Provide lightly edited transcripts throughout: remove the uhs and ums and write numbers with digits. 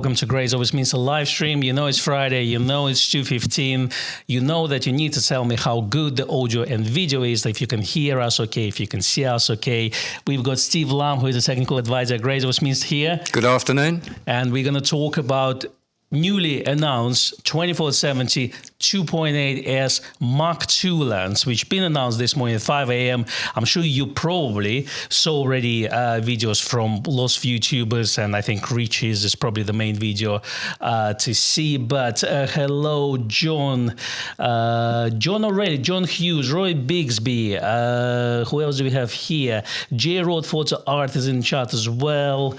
Welcome to Gray's Westminster live stream. You know it's Friday, you know it's 2:15, you know that you need to tell me how good the audio and video is, if you can hear us okay, if you can see us okay. We've got Steve Lam, who is a technical advisor at Gray's Westminster here. Good afternoon. And we're going to talk about newly announced 24-70 2.8S Mark II lens, which been announced this morning at 5 a.m. I'm sure you probably saw already videos from lots of YouTubers, and I think Richie's is probably the main video to see. But hello, John. John already, John Hughes, Roy Bigsby. Who else do we have here? J. Road Photo Art is in chat as well.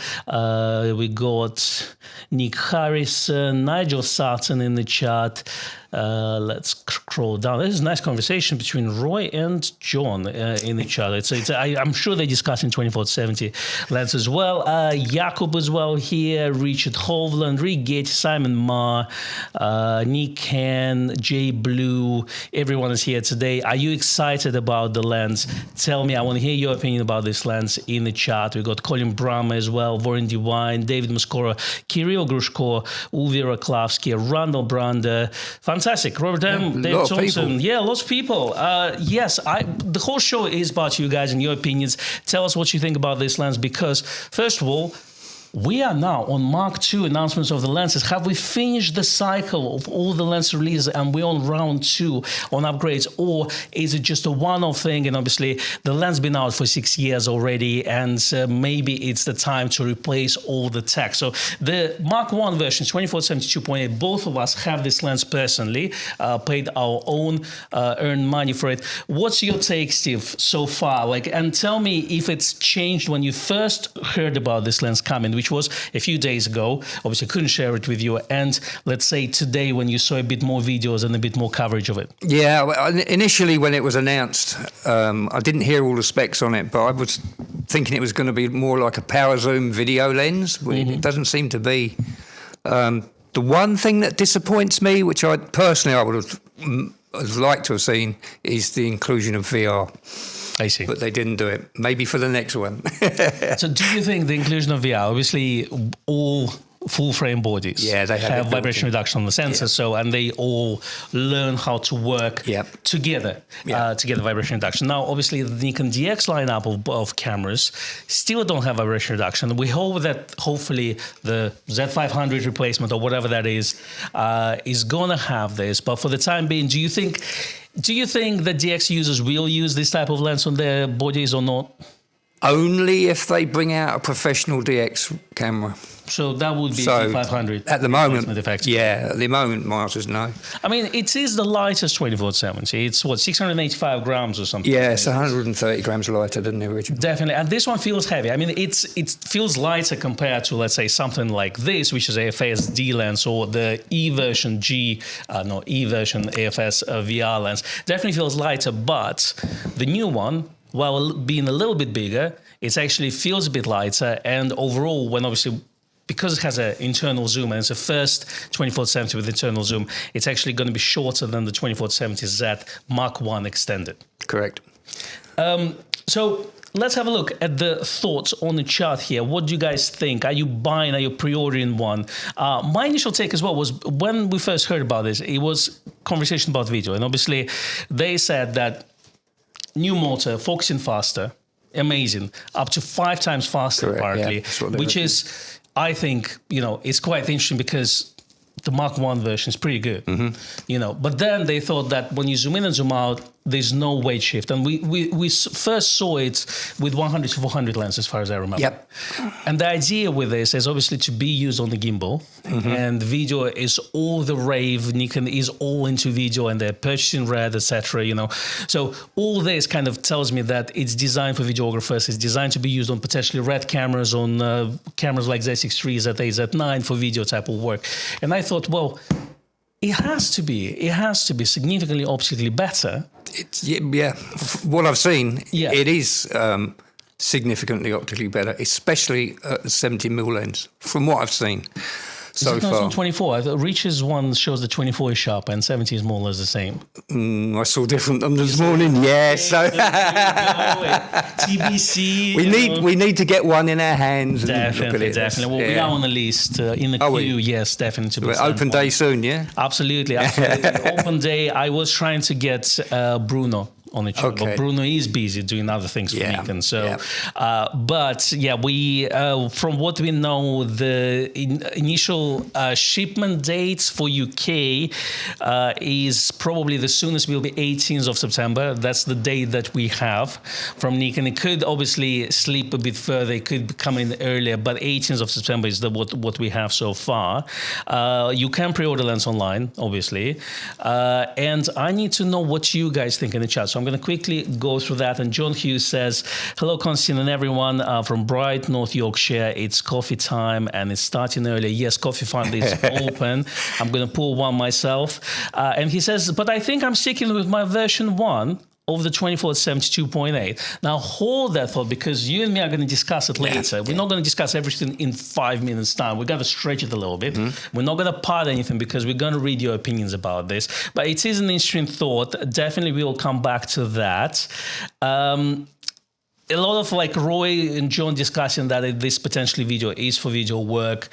We got Nick Harrison, Nigel Sutton in the chat. Let's scroll down. This is a nice conversation between Roy and John in the chat. I'm sure they're discussing 24-70 lens as well. Jakob as well here, Richard Hovland, Rick Gates, Simon Ma, Nick Han, Jay Blue. Everyone is here today. Are you excited about the lens? Tell me. I want to hear your opinion about this lens in the chat. We got Colin Brahma as well, Warren Devine, David Muskora, Kirill Grushko, Uvi Raklavsky, Randall Brander. Fantastic. Robert M., Dave Thompson. Yeah, lots of people. Yes, the whole show is about you guys and your opinions. Tell us what you think about this lens, because, first of all, we are now on Mark II announcements of the lenses. Have we finished the cycle of all the lens releases and we're on round 2 on upgrades? Or is it just a one-off thing? And obviously, the lens been out for 6 years already, and maybe it's the time to replace all the tech. So the Mark I version, 24-70 2.8, both of us have this lens personally, paid our own earned money for it. What's your take, Steve, so far? And tell me if it's changed when you first heard about this lens coming, which was a few days ago. Obviously, couldn't share it with you. And let's say today, when you saw a bit more videos and a bit more coverage of it. Yeah, initially when it was announced, I didn't hear all the specs on it, but I was thinking it was going to be more like a power zoom video lens. Mm-hmm. It doesn't seem to be. The one thing that disappoints me, which I would have liked to have seen, is the inclusion of VR. I see. But they didn't do it. Maybe for the next one. So do you think the inclusion of VR, obviously all full-frame bodies they have vibration reduction on the sensor, and they all learn how to work together to get the vibration reduction. Now, obviously, the Nikon DX lineup of cameras still don't have vibration reduction. We hope that hopefully the Z500 replacement or whatever that is going to have this. But for the time being, do you think that DX users will use this type of lens on their bodies or not? Only if they bring out a professional DX camera. So that would be 500. At the moment, at the moment, Mars is no. I mean, it is the lightest 24-70. It's 685 grams or something. Yeah, it's 130 grams lighter than the original. Definitely, and this one feels heavy. I mean, it feels lighter compared to, let's say, something like this, which is AFS D lens, or the E-version AFS VR lens. Definitely feels lighter, but the new one, while being a little bit bigger, it actually feels a bit lighter, and overall, because it has an internal zoom, and it's the first 24-70 with internal zoom, it's actually going to be shorter than the 24-70 Z Mark I extended. Correct. So let's have a look at the thoughts on the chart here. What do you guys think? Are you buying? Are you pre-ordering one? My initial take as well was, when we first heard about this, it was conversation about video. And obviously, they said that new motor, focusing faster, amazing, up to 5 times faster, apparently, which is, I think, it's quite interesting, because the Mark I version is pretty good, but then they thought that when you zoom in and zoom out, there's no weight shift. And we first saw it with 100 to 400 lenses, as far as I remember. Yep. And the idea with this is obviously to be used on the gimbal, and video is all the rave. Nikon is all into video, and they're purchasing Red, etc. So all this kind of tells me that it's designed for videographers. It's designed to be used on potentially Red cameras, on cameras like Z6 III, Z8, Z9 for video type of work. And I thought, well, it has to be significantly optically better. What I've seen, it is significantly optically better, especially at the 70mm lens, from what I've seen. so It's far. on 24. I thought Reach's one shows the 24 is sharp and 70 is more or less the same. I saw different on this morning. Yeah, so TBC. we need to get one in our hands. And look at it. Definitely. Well, we are on the list in the queue. Yes, definitely. Open day soon, yeah. Absolutely. Open day. I was trying to get Bruno on the channel, but Bruno is busy doing other things for Nikon. So, but yeah, we from what we know, the initial shipment dates for UK is probably the soonest will be 18th of September. That's the date that we have from Nikon. It could obviously slip a bit further. It could come in earlier, but 18th of September is what we have so far. You can pre-order lens online, obviously, and I need to know what you guys think in the chat. So I'm going to quickly go through that. And John Hughes says, hello, Constantine and everyone from Bright, North Yorkshire. It's coffee time and it's starting early. Yes, coffee fund is open. I'm going to pull one myself. And he says, but I think I'm sticking with my version 1 of the 24-70 2.8. Now hold that thought, because you and me are going to discuss it later. We're not going to discuss everything in 5 minutes time. We've got to stretch it a little bit. We're not going to part anything because we're going to read your opinions about this. But it is an interesting thought. Definitely we will come back to that. A lot of like Roy and John discussing that this potentially video is for video work,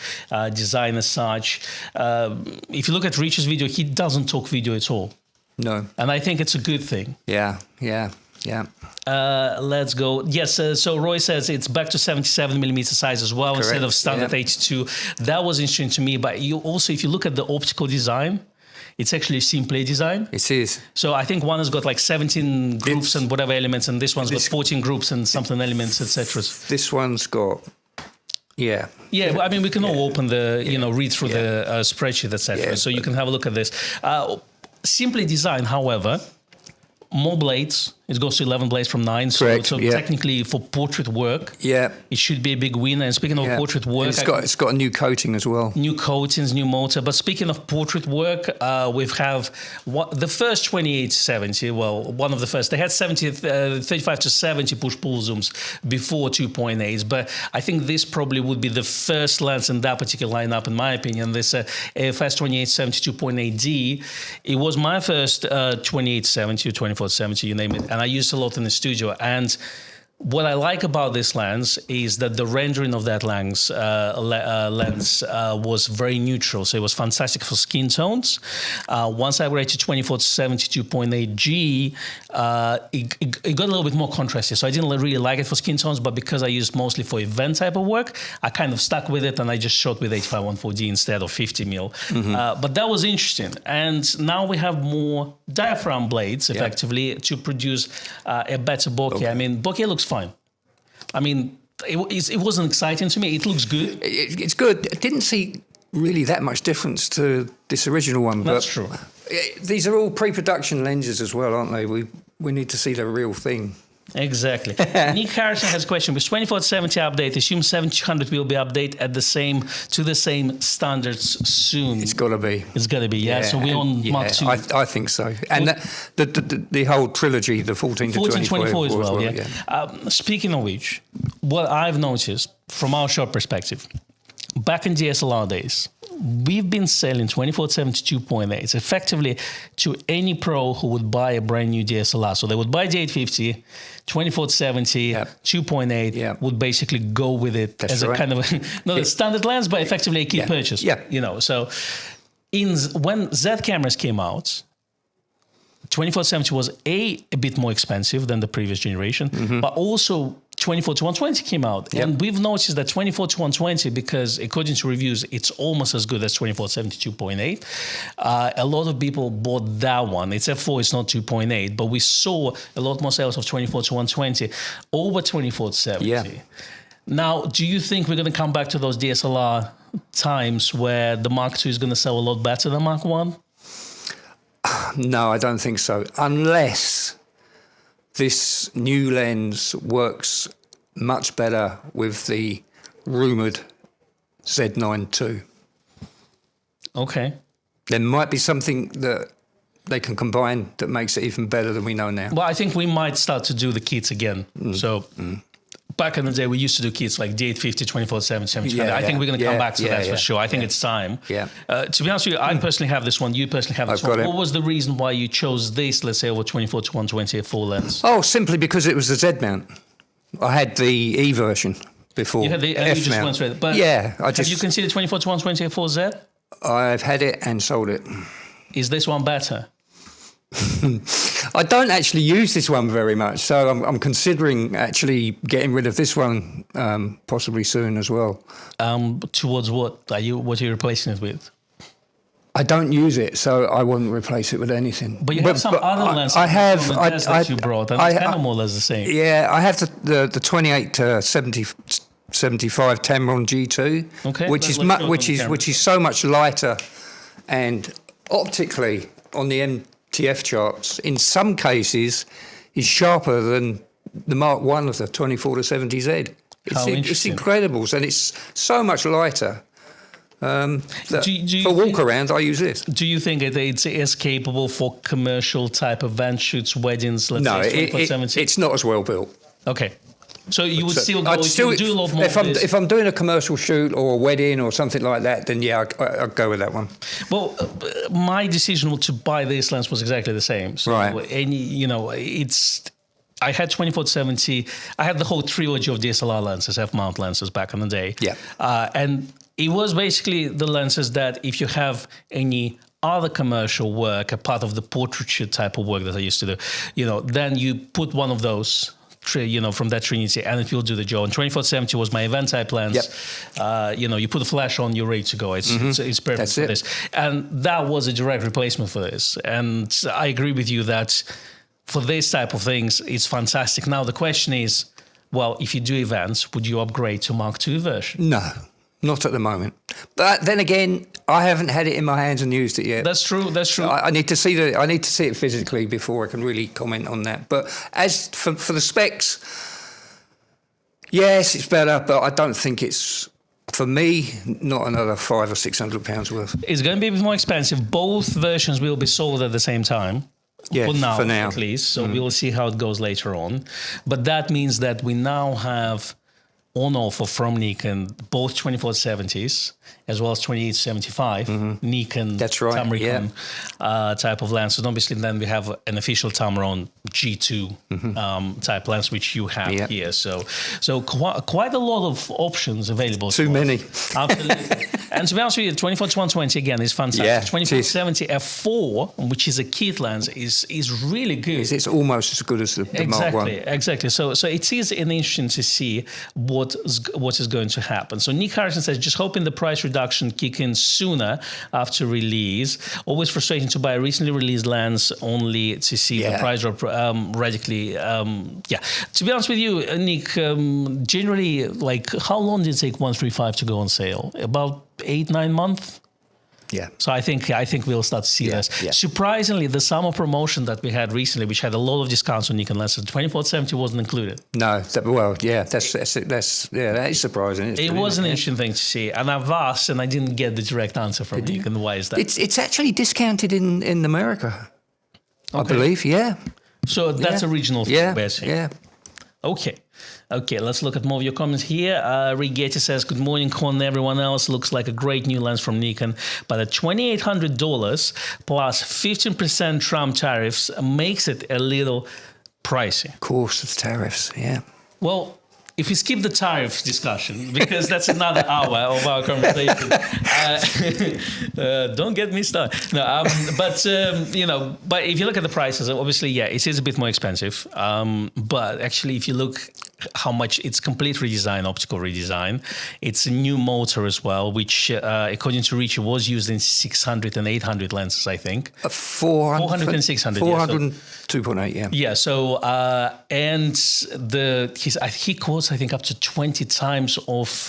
design as such. If you look at Rich's video, he doesn't talk video at all. No. And I think it's a good thing. Yeah. Let's go. Yes, so Roy says it's back to 77mm size as well. Correct. Instead of standard 82. That was interesting to me. But you also, if you look at the optical design, it's actually a simpler design. It is. So I think one has got like 17 groups and whatever elements, and this one's got 14 groups and something elements, etc. This one's got... Yeah, I mean, we can all open the, read through the spreadsheet, etc. So you can have a look at this. Simply designed, however, more blades. It goes to 11 blades from 9. Correct, so technically for portrait work, it should be a big winner. And speaking of portrait work, it's got a new coating as well. New coatings, new motor. But speaking of portrait work, we have the first 2870. Well, one of the first. They had 35 to 70 push-pull zooms before 2.8s. But I think this probably would be the first lens in that particular lineup, in my opinion. This AFS 2870 2.8D. It was my first 2870 or 2470, you name it. And I used a lot in the studio. And what I like about this lens is that the rendering of that lens was very neutral. So it was fantastic for skin tones. Once I upgraded to 24-70 2.8G, it got a little bit more contrasty. So I didn't really like it for skin tones, but because I used mostly for event type of work, I kind of stuck with it and I just shot with 85-1.4D instead of 50mm. But that was interesting. And now we have more diaphragm blades, effectively, to produce a better bokeh. I mean, bokeh looks fine. I mean, it wasn't exciting to me. It looks good. It's good. I didn't see really that much difference to this original one. That's true. These are all pre-production lenses as well, aren't they? We need to see the real thing. Exactly. Nick Harrison has a question. With 24-70 update, assume 700 will be updated to the same standards soon. It's got to be. It's got to be, So we're on Mark 2. I think so. And the whole trilogy, the 14 to 24 as well. Speaking of which, what I've noticed from our shop perspective, back in DSLR days, we've been selling 24-70 2.8s effectively to any pro who would buy a brand new DSLR. So they would buy the 850, 24-70, 2.8, would basically go with it as a kind of not a standard lens, but effectively a key purchase. So when Z cameras came out, 24-70 was a bit more expensive than the previous generation, but also 24-120 came out. And we've noticed that 24-120, because according to reviews, it's almost as good as 24-70 2.8. A lot of people bought that one. It's f4, it's not 2.8, but we saw a lot more sales of 24-120 over 24-70. Now, do you think we're going to come back to those DSLR times where the Mark II is going to sell a lot better than Mark I? No, I don't think so. Unless this new lens works much better with the rumoured Z9 II. Okay. There might be something that they can combine that makes it even better than we know now. Well, I think we might start to do the kits again. So back in the day, we used to do kits like D850, 24-7, 70. Yeah, I think we're going to come back to that for sure. I think yeah. it's time. Yeah. To be honest with you, I personally have this one. You personally have this I've one. got it. What was the reason why you chose this, let's say, over 24-120 full lens? Oh, simply because it was the Z mount. I had the E version before. You had the F you just mount. went through it. But yeah, have you considered 24-120 full Z? I've had it and sold it. Is this one better? I don't actually use this one very much, so I'm considering actually getting rid of this one possibly soon as well. Towards what are you replacing it with? I don't use it, so I wouldn't replace it with anything. But you have some other lenses that you brought, and it's kind of more or less the same. Yeah, I have the 28 to 75 Tamron G2, which is so much lighter, and optically on the MTF charts, in some cases, is sharper than the Mark 1 of the 24 to 70 Z. It's incredible, and it's so much lighter. For walk around, I use this. Do you think it's as capable for commercial type event shoots, weddings? Let's say it's not as well built. Okay. So you would still go, do a lot more if I'm doing a commercial shoot or a wedding or something like that, then yeah, I'd go with that one. Well, my decision to buy this lens was exactly the same. So right. I had 24-70. I had the whole trilogy of DSLR lenses, F-mount lenses back in the day. Yeah. And it was basically the lenses that if you have any other commercial work, a part of the portraiture type of work that I used to do, then you put one of those from that trinity, and it will do the job. And 24-70 was my event type lens. Yep. You put a flash on, you're ready to go. It's perfect for this. And that was a direct replacement for this. And I agree with you that for this type of things, it's fantastic. Now the question is, well, if you do events, would you upgrade to Mark II version? No. Not at the moment. But then again, I haven't had it in my hands and used it yet. That's true. I need to see it physically before I can really comment on that. But as for the specs, yes, it's better, but I don't think it's, for me, not another £500 or £600 worth. It's going to be a bit more expensive. Both versions will be sold at the same time. Yeah, for now at least. So we'll see how it goes later on. But that means that we now have on offer from Nikon both 24-70s as well as 28-75 Nikon Tamron type of lens. And obviously then we have an official Tamron G2 type lens, which you have here. So quite a lot of options available. Too many. Absolutely. And to be honest with you, 24-120 again is fantastic. Yeah, 24-70 f4, which is a kit lens, is really good. It's almost as good as the Mark 1. Exactly. So it is interesting to see what is going to happen. So Nick Harrison says, just hoping the price reduction kick in sooner after release. Always frustrating to buy a recently released lens only to see the price drop radically. To be honest with you, Nick, generally, like, how long did it take 135 to go on sale? About 8-9 months? Yeah. So I think we'll start to see this. Yeah. Surprisingly, the summer promotion that we had recently, which had a lot of discounts on Nikon lenses, 24-70 wasn't included. No, that is surprising. It was an interesting thing to see, and I've asked, and I didn't get the direct answer from Nikon. Why is that? It's actually discounted in America, I believe. Yeah. So that's original. Yeah. Okay, let's look at more of your comments here. Rigetti says, good morning, Con and everyone else. Looks like a great new lens from Nikon, but at $2,800 plus 15% Trump tariffs makes it a little pricey. Of course, it's tariffs, yeah. Well, if we skip the tariff discussion, because that's another hour of our conversation, don't get me started. No, but if you look at the prices, obviously, it is a bit more expensive. But actually, if you look how much it's complete redesign, optical redesign, it's a new motor as well, which according to Richie was used in 600 and 800 lenses, I think. 400 and 600. 400 2.8, yeah. Yeah, so, and he quotes, I think, up to 20 times of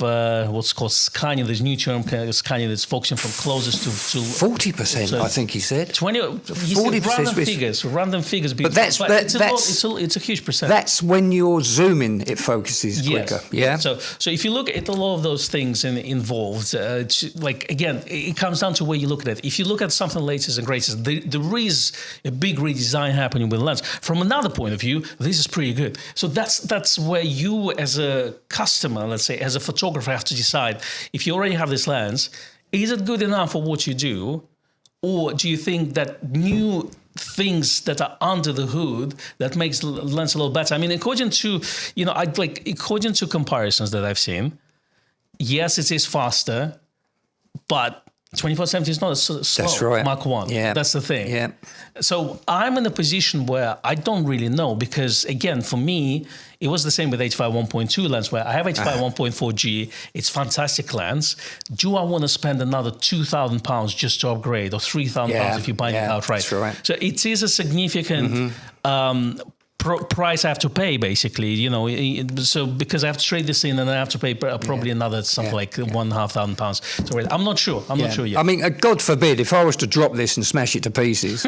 what's called scanning. There's a new term, scanning, that's focusing from closest to 40%, I think he said. 40%. Random figures. But it's a huge percentage. That's when you're zooming then it focuses quicker. Yeah. So if you look at a lot of those things involved, like again, it comes down to where you look at it. If you look at something latest and greatest, there is a big redesign happening with the lens. From another point of view, this is pretty good. So that's where you, as a customer, let's say, as a photographer, have to decide if you already have this lens, is it good enough for what you do, or do you think that new things that are under the hood that makes the lens a little better? I mean, according to comparisons that I've seen, yes, it is faster, but 2470 is not as slow. That's right. Mark 1. Yeah. That's the thing. Yeah. So I'm in a position where I don't really know, because again, for me, it was the same with 85 1.2 lens, where I have 85 1.4G. It's fantastic lens. Do I want to spend another £2,000 just to upgrade, or £3,000 if you buy it outright? That's right. So it is a significant price I have to pay, basically, so because I have to trade this in, and I have to pay probably another something like £1,500. So I'm not sure. I'm not sure yet. I mean, God forbid, if I was to drop this and smash it to pieces,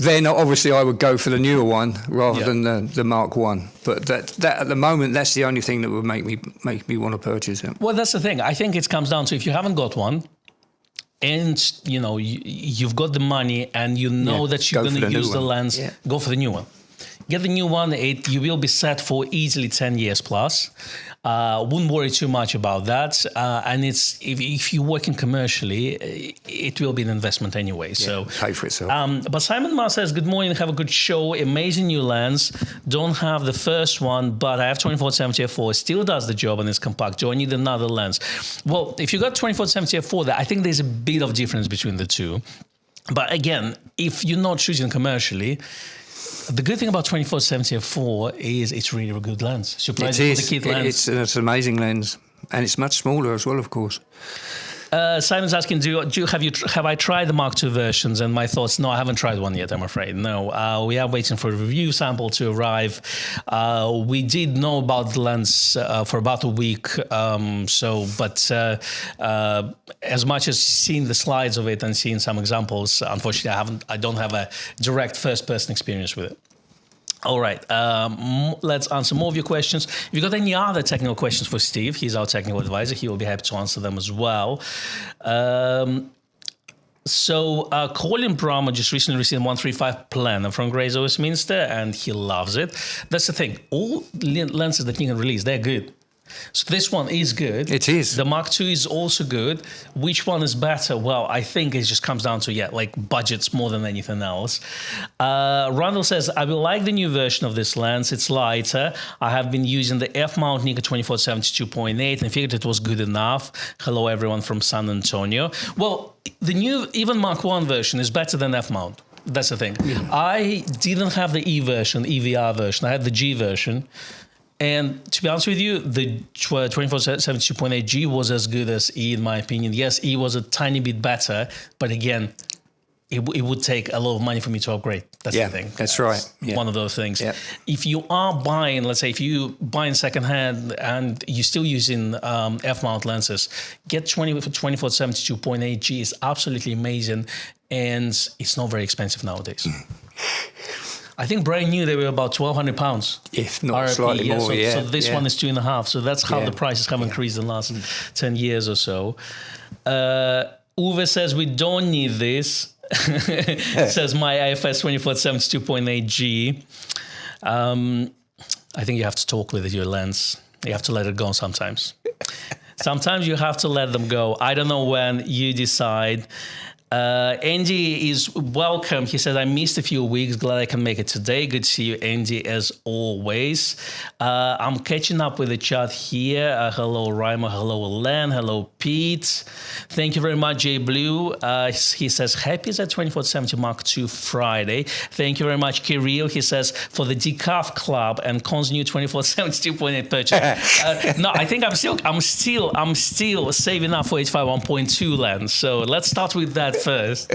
then obviously I would go for the newer one rather than the Mark 1. But that at the moment, that's the only thing that would make me want to purchase it. Well, that's the thing. I think it comes down to, if you haven't got one, and you've got the money, and that you're going to use the lens, go for the new one. Get the new one. You will be set for easily 10 years plus. Wouldn't worry too much about that. And it's if you're working commercially, it will be an investment anyway. So pay for itself. But Simon Ma says, good morning, have a good show. Amazing new lens. Don't have the first one, but I have 24-70 f4. Still does the job and it's compact. Do I need another lens? Well, if you got 24-70 f4, I think there's a bit of difference between the two. But again, if you're not shooting commercially, the good thing about 24-70 f4 is it's really a good lens. Surprising for the kit lens. It's an amazing lens, and it's much smaller as well, of course. Simon's asking, have I tried the Mark II versions? And my thoughts, no, I haven't tried one yet, I'm afraid. No, we are waiting for a review sample to arrive. We did know about the lens for about a week. As much as seeing the slides of it and seeing some examples, unfortunately, I don't have a direct first-person experience with it. All right, let's answer more of your questions. If you've got any other technical questions for Steve, he's our technical advisor. He will be happy to answer them as well. Colin Brahma just recently received a 135 planner from Grace Westminster, and he loves it. That's the thing. All lenses that Nikon release, they're good. So this one is good. It is. The Mark II is also good. Which one is better? Well, I think it just comes down to, budgets more than anything else. Randall says, I will like the new version of this lens. It's lighter. I have been using the F-mount Nikon 24-70 2.8 and figured it was good enough. Hello, everyone from San Antonio. Well, the new, even Mark I version is better than F-mount. That's the thing. Yeah. I didn't have the E version, EVR version. I had the G version. And to be honest with you, the 24-70 2.8G was as good as E, in my opinion. Yes, E was a tiny bit better, but again, it would take a lot of money for me to upgrade. That's the thing. That's right. Yeah. One of those things. Yeah. If you are buying, let's say, if you buying secondhand and you're still using F-mount lenses, get 24-70 2.8G is absolutely amazing, and it's not very expensive nowadays. I think brand new they were about £1,200, if not RRP, slightly more. So this one is 2.5. So that's how the prices have increased in the last 10 years or so. Uwe says we don't need this. Says my IFS 24-70 2.8G. I think you have to talk with your lens. You have to let it go sometimes. Sometimes you have to let them go. I don't know when you decide. Andy is welcome. He said, I missed a few weeks. Glad I can make it today. Good to see you, Andy, as always. I'm catching up with the chat here. Hello, Raimo. Hello, Len. Hello, Pete. Thank you very much, Jay Blue. He says, happy is at 24-70 Mark II Friday. Thank you very much, Kirill. He says, for the Decaf Club and Con's new 24-70 2.8 purchase. No, I think I'm still saving up for 85 1.2 lens. So let's start with that at first.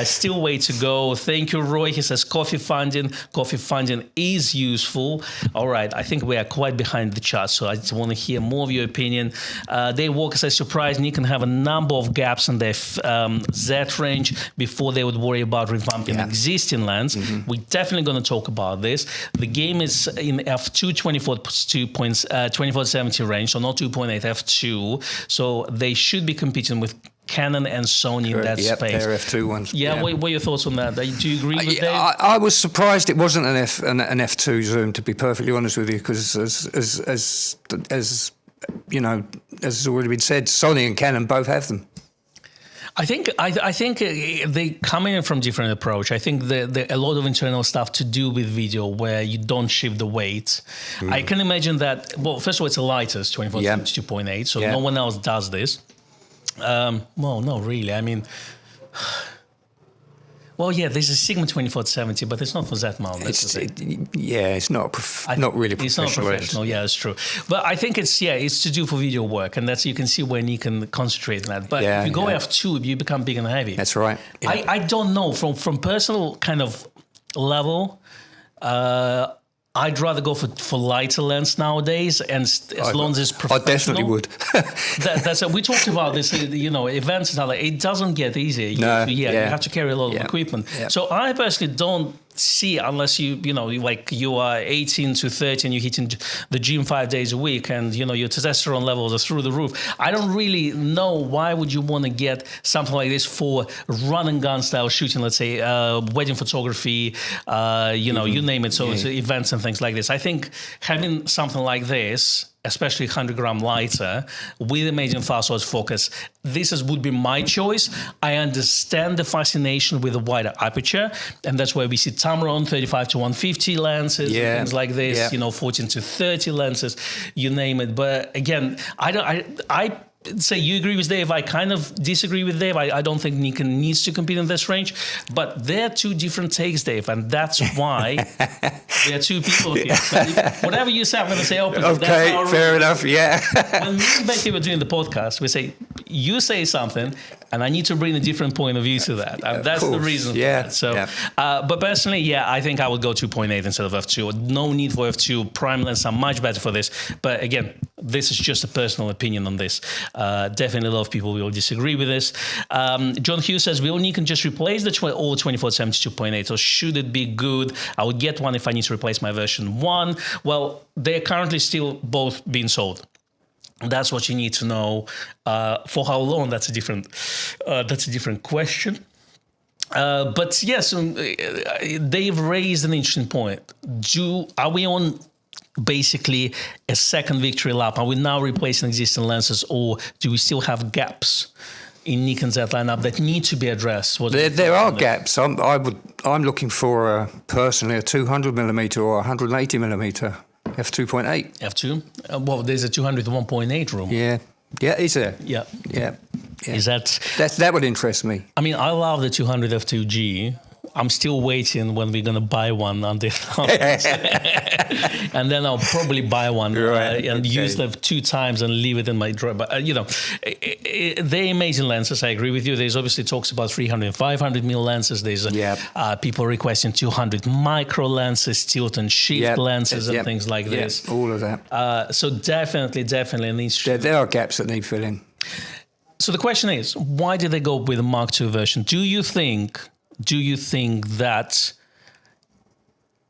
Still way to go. Thank you, Roy. He says coffee funding. Coffee funding is useful. All right. I think we are quite behind the chart, so I just want to hear more of your opinion. Dave Walker says, surprised Nikon have a number of gaps in their Z range before they would worry about revamping existing lens. We're definitely going to talk about this. The game is in f2 24-70 range, so not 2.8 f2. So they should be competing with Canon and Sony in that space. They're f2 ones. Yeah, what are your thoughts on that? Do you agree with Dave? I was surprised it wasn't an f2 zoom, to be perfectly honest with you, because as you know, as has already been said, Sony and Canon both have them. I think they come in from different approach. I think the a lot of internal stuff to do with video where you don't shift the weight. I can imagine that. Well, first of all, it's the lightest 24-2.8, so no one else does this. Well, not really. I mean, well, yeah, there's a Sigma 24-70, but it's not for Z mount. It's not not really professional. It's not professional. Yeah, it's true. But I think it's to do for video work, and that's you can see where Nikon concentrate on that. But if you go f2, you become big and heavy. That's right. Yeah. I don't know from personal kind of level. I'd rather go for lighter lens nowadays, and as long as it's professional. I definitely would. We talked about this, events and all that. It doesn't get easier. You have to carry a lot of equipment. Yeah. So I personally don't see, unless you are 18 to 30 and you're hitting the gym 5 days a week, and your testosterone levels are through the roof. I don't really know why would you want to get something like this for run and gun style shooting. Let's say wedding photography, you name it. So it's events and things like this. I think having something like this, especially 100 gram lighter with amazing fast focus, would be my choice. I understand the fascination with a wider aperture, and that's where we see Tamron 35-150 lenses, things like this, 14 to 30 lenses, you name it. But again, I say you agree with Dave. I kind of disagree with Dave. I don't think Nikon needs to compete in this range, but they're two different takes, Dave, and that's why there are two people here. Whatever you say, I'm going to say open. Okay, fair enough. Yeah. When me and Becky were doing the podcast, we say you say something, and I need to bring a different point of view to that. That's the reason for that. So, but personally, I think I would go 2.8 instead of f2. No need for f2. Prime lenses are much better for this. But again, this is just a personal opinion on this. Definitely a lot of people will disagree with this. John Hughes says, will Nikon just replace the all 24-70 2.8, or should it be good? I would get one if I need to replace my version 1. Well, they're currently still both being sold. That's what you need to know. For how long? That's a different question. But yes, they've raised an interesting point. Are we on basically a second victory lap? Are we now replacing existing lenses, or do we still have gaps in Nikon Z lineup that need to be addressed? There are gaps. I'm looking for personally a 200mm or 180mm f2.8. F2? Well, there's a 200 1.8 room. Yeah, is there? Yeah. Is that would interest me? I mean, I love the 200 f2G. I'm still waiting when we're going to buy one on this. And then I'll probably buy one and use them 2 times and leave it in my drawer. But, they're amazing lenses. I agree with you. There's obviously talks about 300 and 500 mil lenses. There's people requesting 200 micro lenses, tilt and shift lenses and things like this. All of that. So definitely an interesting. There are gaps that need filling. So the question is, why did they go with a Mark II version? Do you think that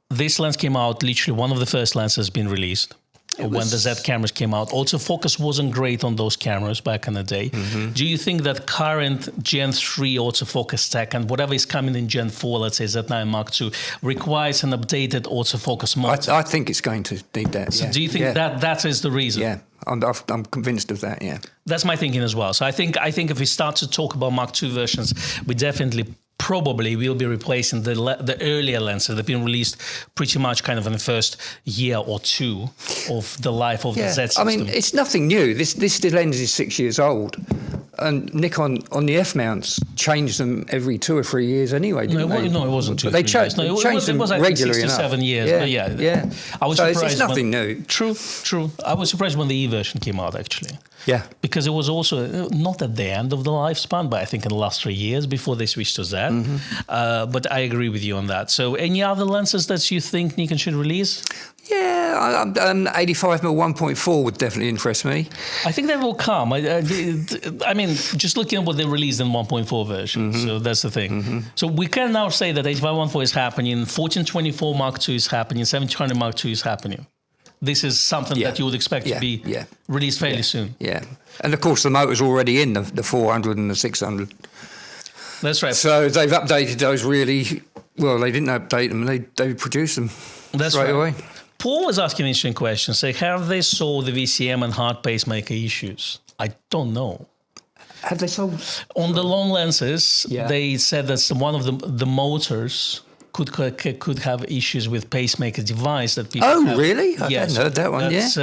this lens came out, literally one of the first lenses has been released when the Z cameras came out? Autofocus wasn't great on those cameras back in the day. Do you think that current Gen 3 autofocus tech and whatever is coming in Gen 4, let's say Z9 Mark II, requires an updated autofocus mode? I think it's going to need that. So do you think that is the reason? Yeah. I'm convinced of that, That's my thinking as well. So I think if we start to talk about Mark II versions, we definitely probably will be replacing the earlier lenses that have been released pretty much kind of in the first year or two of the life of the Z system. I mean, it's nothing new. This lens is 6 years old. And Nikon on the F mounts changed them every 2 or 3 years anyway. Didn't they? No, it wasn't 2 or 3 They years. No, changed them I think, regularly 6 to enough. 7 years. Yeah, But yeah, yeah. I was So surprised. it's nothing new. True. I was surprised when the E version came out, actually. Yeah. Because it was also not at the end of the lifespan, but I think in the last 3 years before they switched to Z. But I agree with you on that. So any other lenses that you think Nikon should release? Yeah, 85mm 1.4 would definitely interest me. I think that will come. I mean, just looking at what they released in 1.4 version. So that's the thing. So we can now say that 85-1.4 is happening, 1424 Mark II is happening, 1700 Mark II is happening. This is something that you would expect to be released fairly soon. Yeah. And of course, the motor's already in the 400 and the 600. That's right. So they've updated those really. Well, they didn't update them. They produced them straight away. Paul was asking an interesting question. Say, have they solved the VCM and hard pacemaker issues? I don't know. Have they solved? On the long lenses, they said that one of the motors could have issues with pacemaker device that people have. Really? I hadn't heard that one, it's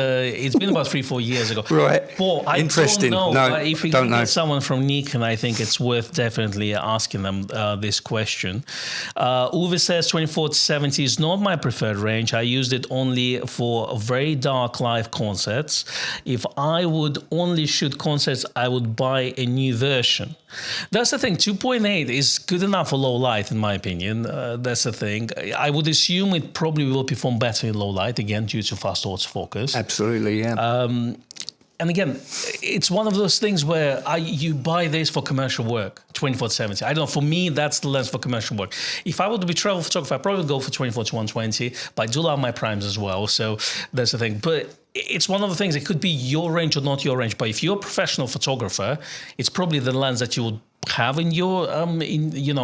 been about 3-4 years ago. Right. Paul, I Interesting. don't know. No, if we can get someone from Nikon, I think it's worth definitely asking them this question. Uwe says 24-70 is not my preferred range. I used it only for very dark live concerts. If I would only shoot concerts, I would buy a new version. That's the thing. 2.8 is good enough for low light, in my opinion. That's the thing. I would assume it probably will perform better in low light, again, due to fast autofocus. Absolutely, yeah. And again, it's one of those things where you buy this for commercial work, 24-70. I don't know, for me, that's the lens for commercial work. If I were to be travel photographer, I'd probably go for 24-120, but I do love my primes as well, so that's the thing. But it's one of the things, it could be your range or not your range, but if you're a professional photographer, it's probably the lens that you would have in your,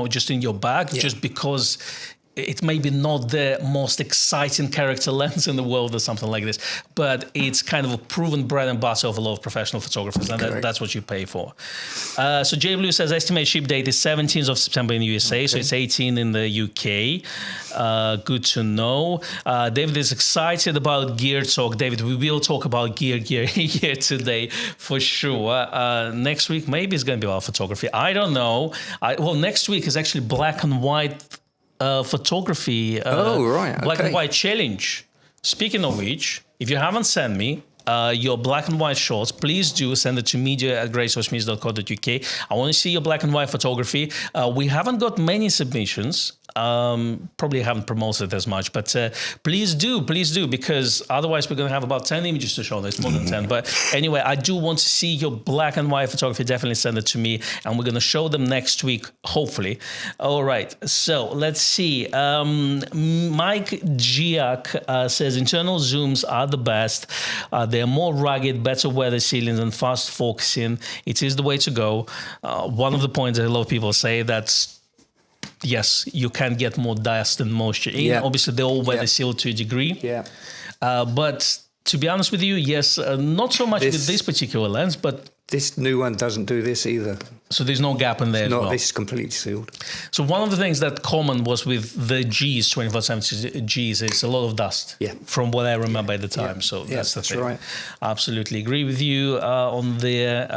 just in your bag, just because it may be not the most exciting character lens in the world or something like this, but it's kind of a proven bread and butter of a lot of professional photographers, and that's what you pay for. So Jay Blue says estimated ship date is 17th of September in the USA, so it's 18 in the UK. Good to know. David is excited about gear talk. David, we will talk about gear here today for sure. Next week, maybe it's going to be about photography. I don't know. Next week is actually black and white photography, black and white challenge. Speaking of which, if you haven't sent me your black and white shots, please do send it to media@gracehorsemedia.co.uk. I want to see your black and white photography. We haven't got many submissions. Probably haven't promoted it as much, but please do, because otherwise we're going to have about 10 images to show. There's more than 10. But anyway, I do want to see your black and white photography. Definitely send it to me, and we're going to show them next week, hopefully. All right, so let's see. Mike Giac says internal zooms are the best. They're more rugged, better weather sealing, and fast focusing. It is the way to go. One of the points that a lot of people say that's yes, you can get more dust and moisture in. Yeah. Obviously, they're all weather sealed to a degree. Yeah. But to be honest with you, yes, not so much with this particular lens, but this new one doesn't do this either. So there's no gap in there as well. This is completely sealed. So one of the things that common was with the Gs, 24-70 Gs, is a lot of dust. Yeah. From what I remember at the time. Yeah. So that's the thing. Right. Absolutely agree with you on there.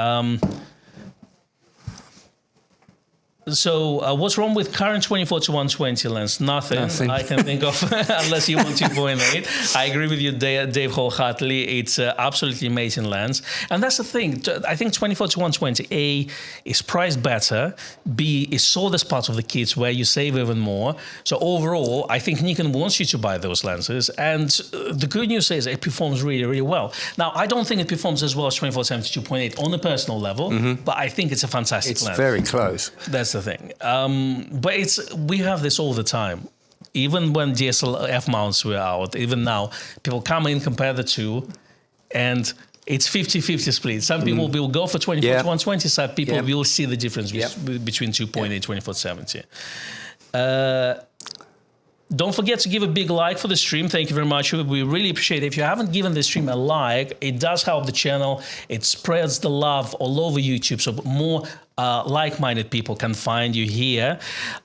So what's wrong with current 24-120 lens? Nothing. I can think of, unless you want 2.8. I agree with you, Dave, wholeheartedly. It's absolutely amazing lens. And that's the thing. I think 24-120, A, is priced better. B, is sold as part of the kits where you save even more. So overall, I think Nikon wants you to buy those lenses. And the good news is it performs really, really well. Now, I don't think it performs as well as 24-70 2.8 on a personal level, but I think it's a fantastic lens. It's very close. That's the thing. But we have this all the time. Even when DSLR F mounts were out, even now, people come in, compare the two, and it's 50-50 split. Some people will go for 24-120, some people will see the difference between 2.8 24-70. Don't forget to give a big like for the stream. Thank you very much. We really appreciate it. If you haven't given the stream a like, it does help the channel. It spreads the love all over YouTube, so more like-minded people can find you here.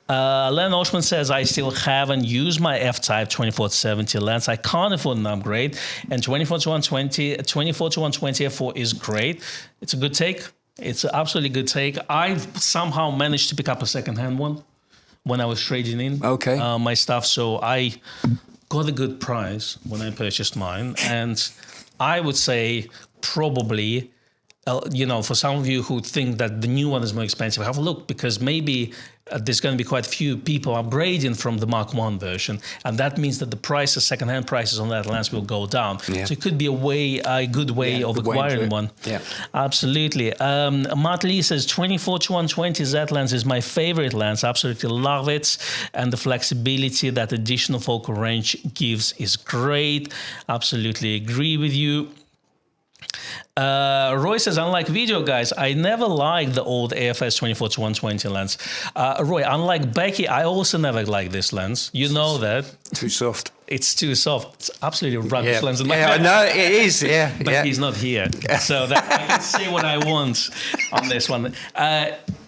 Len Oshman says, I still haven't used my F-type 24-70 lens. I can't afford an upgrade. And 24-120 F4 is great. It's a good take. It's an absolutely good take. I somehow managed to pick up a second-hand one when I was trading in my stuff. So I got a good price when I purchased mine. And I would say probably, for some of you who think that the new one is more expensive, have a look, because maybe there's going to be quite a few people upgrading from the Mark 1 version, and that means that the prices, second-hand prices on that lens will go down. Yeah. So it could be a good way of acquiring one. Yeah, absolutely. Matt Lee says 24-120 Z lens is my favorite lens. Absolutely love it, and the flexibility that additional focal range gives is great. Absolutely agree with you. Roy says, unlike video guys, I never liked the old AFS 24-120 lens. Roy, unlike Becky, I also never liked this lens. You know that. Too soft. It's too soft. It's absolutely rubbish lens. I know it is. Yeah, but he's not here, so that I can say what I want on this one.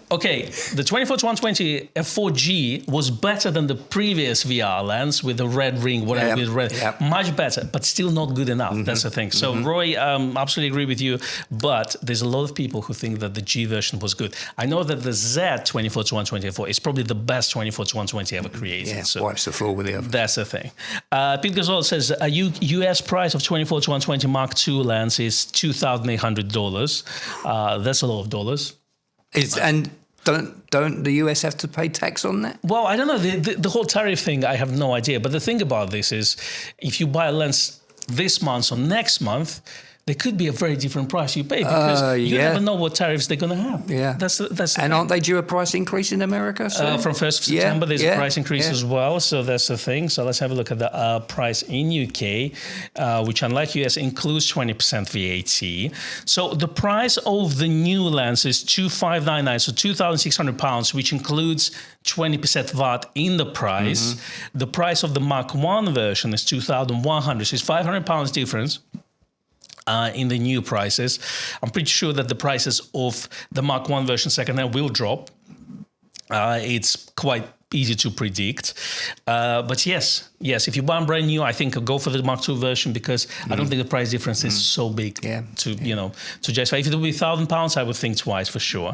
Okay, the 24-120 f4G was better than the previous VR lens with the red ring, whatever, with red. Much better, but still not good enough. That's the thing. So Roy, absolutely agree with you, but there's a lot of people who think that the G version was good. I know that the Z 24-120 f4 is probably the best 24-120 ever created. Yeah, so wipes the floor with the other. That's the thing. Pete Gasol says a US price of 24-120 Mark II lens is $2,800. That's a lot of dollars. And don't the US have to pay tax on that? Well, I don't know. The whole tariff thing, I have no idea. But the thing about this is, if you buy a lens this month or next month, there could be a very different price you pay, because you never know what tariffs they're going to have. Yeah, that's and aren't they due a price increase in America? So? From 1st of September, there's a price increase as well. So that's the thing. So let's have a look at the price in UK, which unlike US includes 20% VAT. So the price of the new lens is £2,599, so £2,600, which includes 20% VAT in the price. The price of the Mark 1 version is £2,100, so it's £500 difference. In the new prices. I'm pretty sure that the prices of the Mark 1 version second-hand will drop. It's quite easy to predict. But yes, if you buy brand new, I think go for the Mark II version, because I don't think the price difference is so big to justify. If it would be £1,000, I would think twice for sure.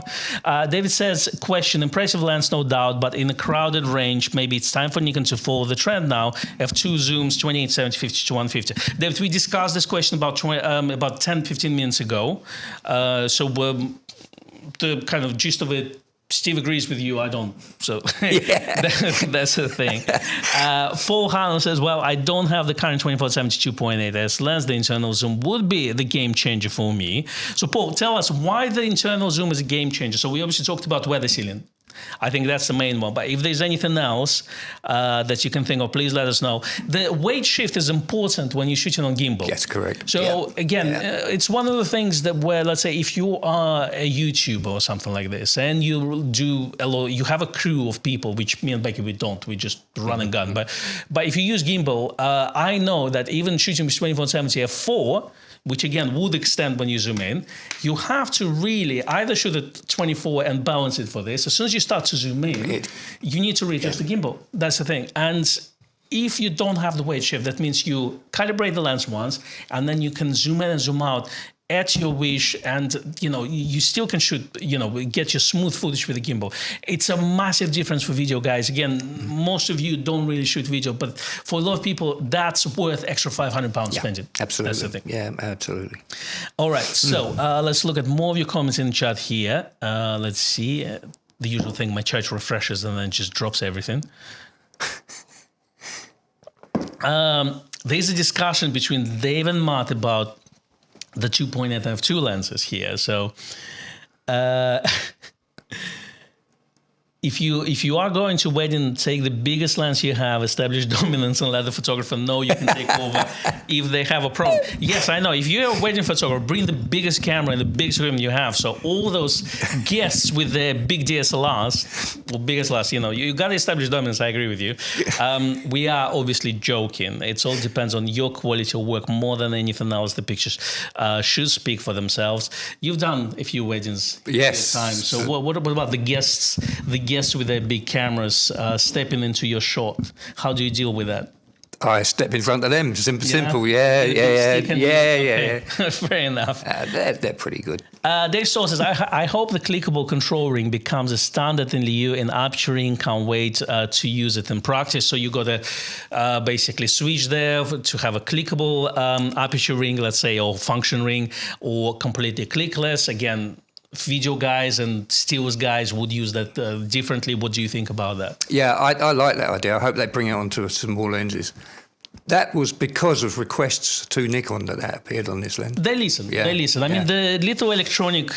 David says, question, impressive lens, no doubt, but in a crowded range, maybe it's time for Nikon to follow the trend now. F2 zooms 28, 70, 50 to 150. David, we discussed this question about 10-15 minutes ago. So the kind of gist of it, Steve agrees with you, I don't. So that's the thing. Paul Hanlon says, well, I don't have the current 24-70 2.8S lens. The internal zoom would be the game changer for me. So Paul, tell us why the internal zoom is a game changer. So we obviously talked about weather sealing. I think that's the main one. But if there's anything else that you can think of, please let us know. The weight shift is important when you're shooting on gimbal. That's correct. So again, it's one of the things that where, let's say, if you are a YouTuber or something like this, and you do a lot, you have a crew of people, which me and Becky, we don't. We just run and gun. But if you use gimbal, I know that even shooting with 24-70 f4, which again would extend when you zoom in, you have to really either shoot at 24 and balance it for this. As soon as you start to zoom in, you need to readjust the gimbal. That's the thing. And if you don't have the weight shift, that means you calibrate the lens once, and then you can zoom in and zoom out at your wish, and you still can shoot, get your smooth footage with the gimbal. It's a massive difference for video guys. Again, most of you don't really shoot video, but for a lot of people, that's worth extra £500 spending. Absolutely. That's the thing. Yeah, absolutely. All right, so let's look at more of your comments in the chat here. Let's see. The usual thing, my chat refreshes and then just drops everything. There's a discussion between Dave and Matt about the 2.8 f2 lenses here. So if you are going to wedding, take the biggest lens you have, establish dominance, and let the photographer know you can take over if they have a problem. Yes, I know. If you're a wedding photographer, bring the biggest camera and the biggest equipment you have. So all those guests with their big DSLRs, or biggest lens, you got to establish dominance. I agree with you. We are obviously joking. It all depends on your quality of work more than anything else. The pictures should speak for themselves. You've done a few weddings in your time. So what about the guests? The guests with their big cameras stepping into your shot. How do you deal with that? I step in front of them. Simple. Yeah. Fair enough. They're pretty good. Dave Stoll says, I hope the clickable control ring becomes a standard in the EU and aperturing. Can't wait to use it in practice. So you got to basically switch there to have a clickable aperture ring, let's say, or function ring, or completely clickless. Again, video guys and stills guys would use that differently. What do you think about that? Yeah, I like that idea. I hope they bring it onto some more lenses. That was because of requests to Nikon that appeared on this lens. They listen. Yeah. They listen. I mean, the little electronic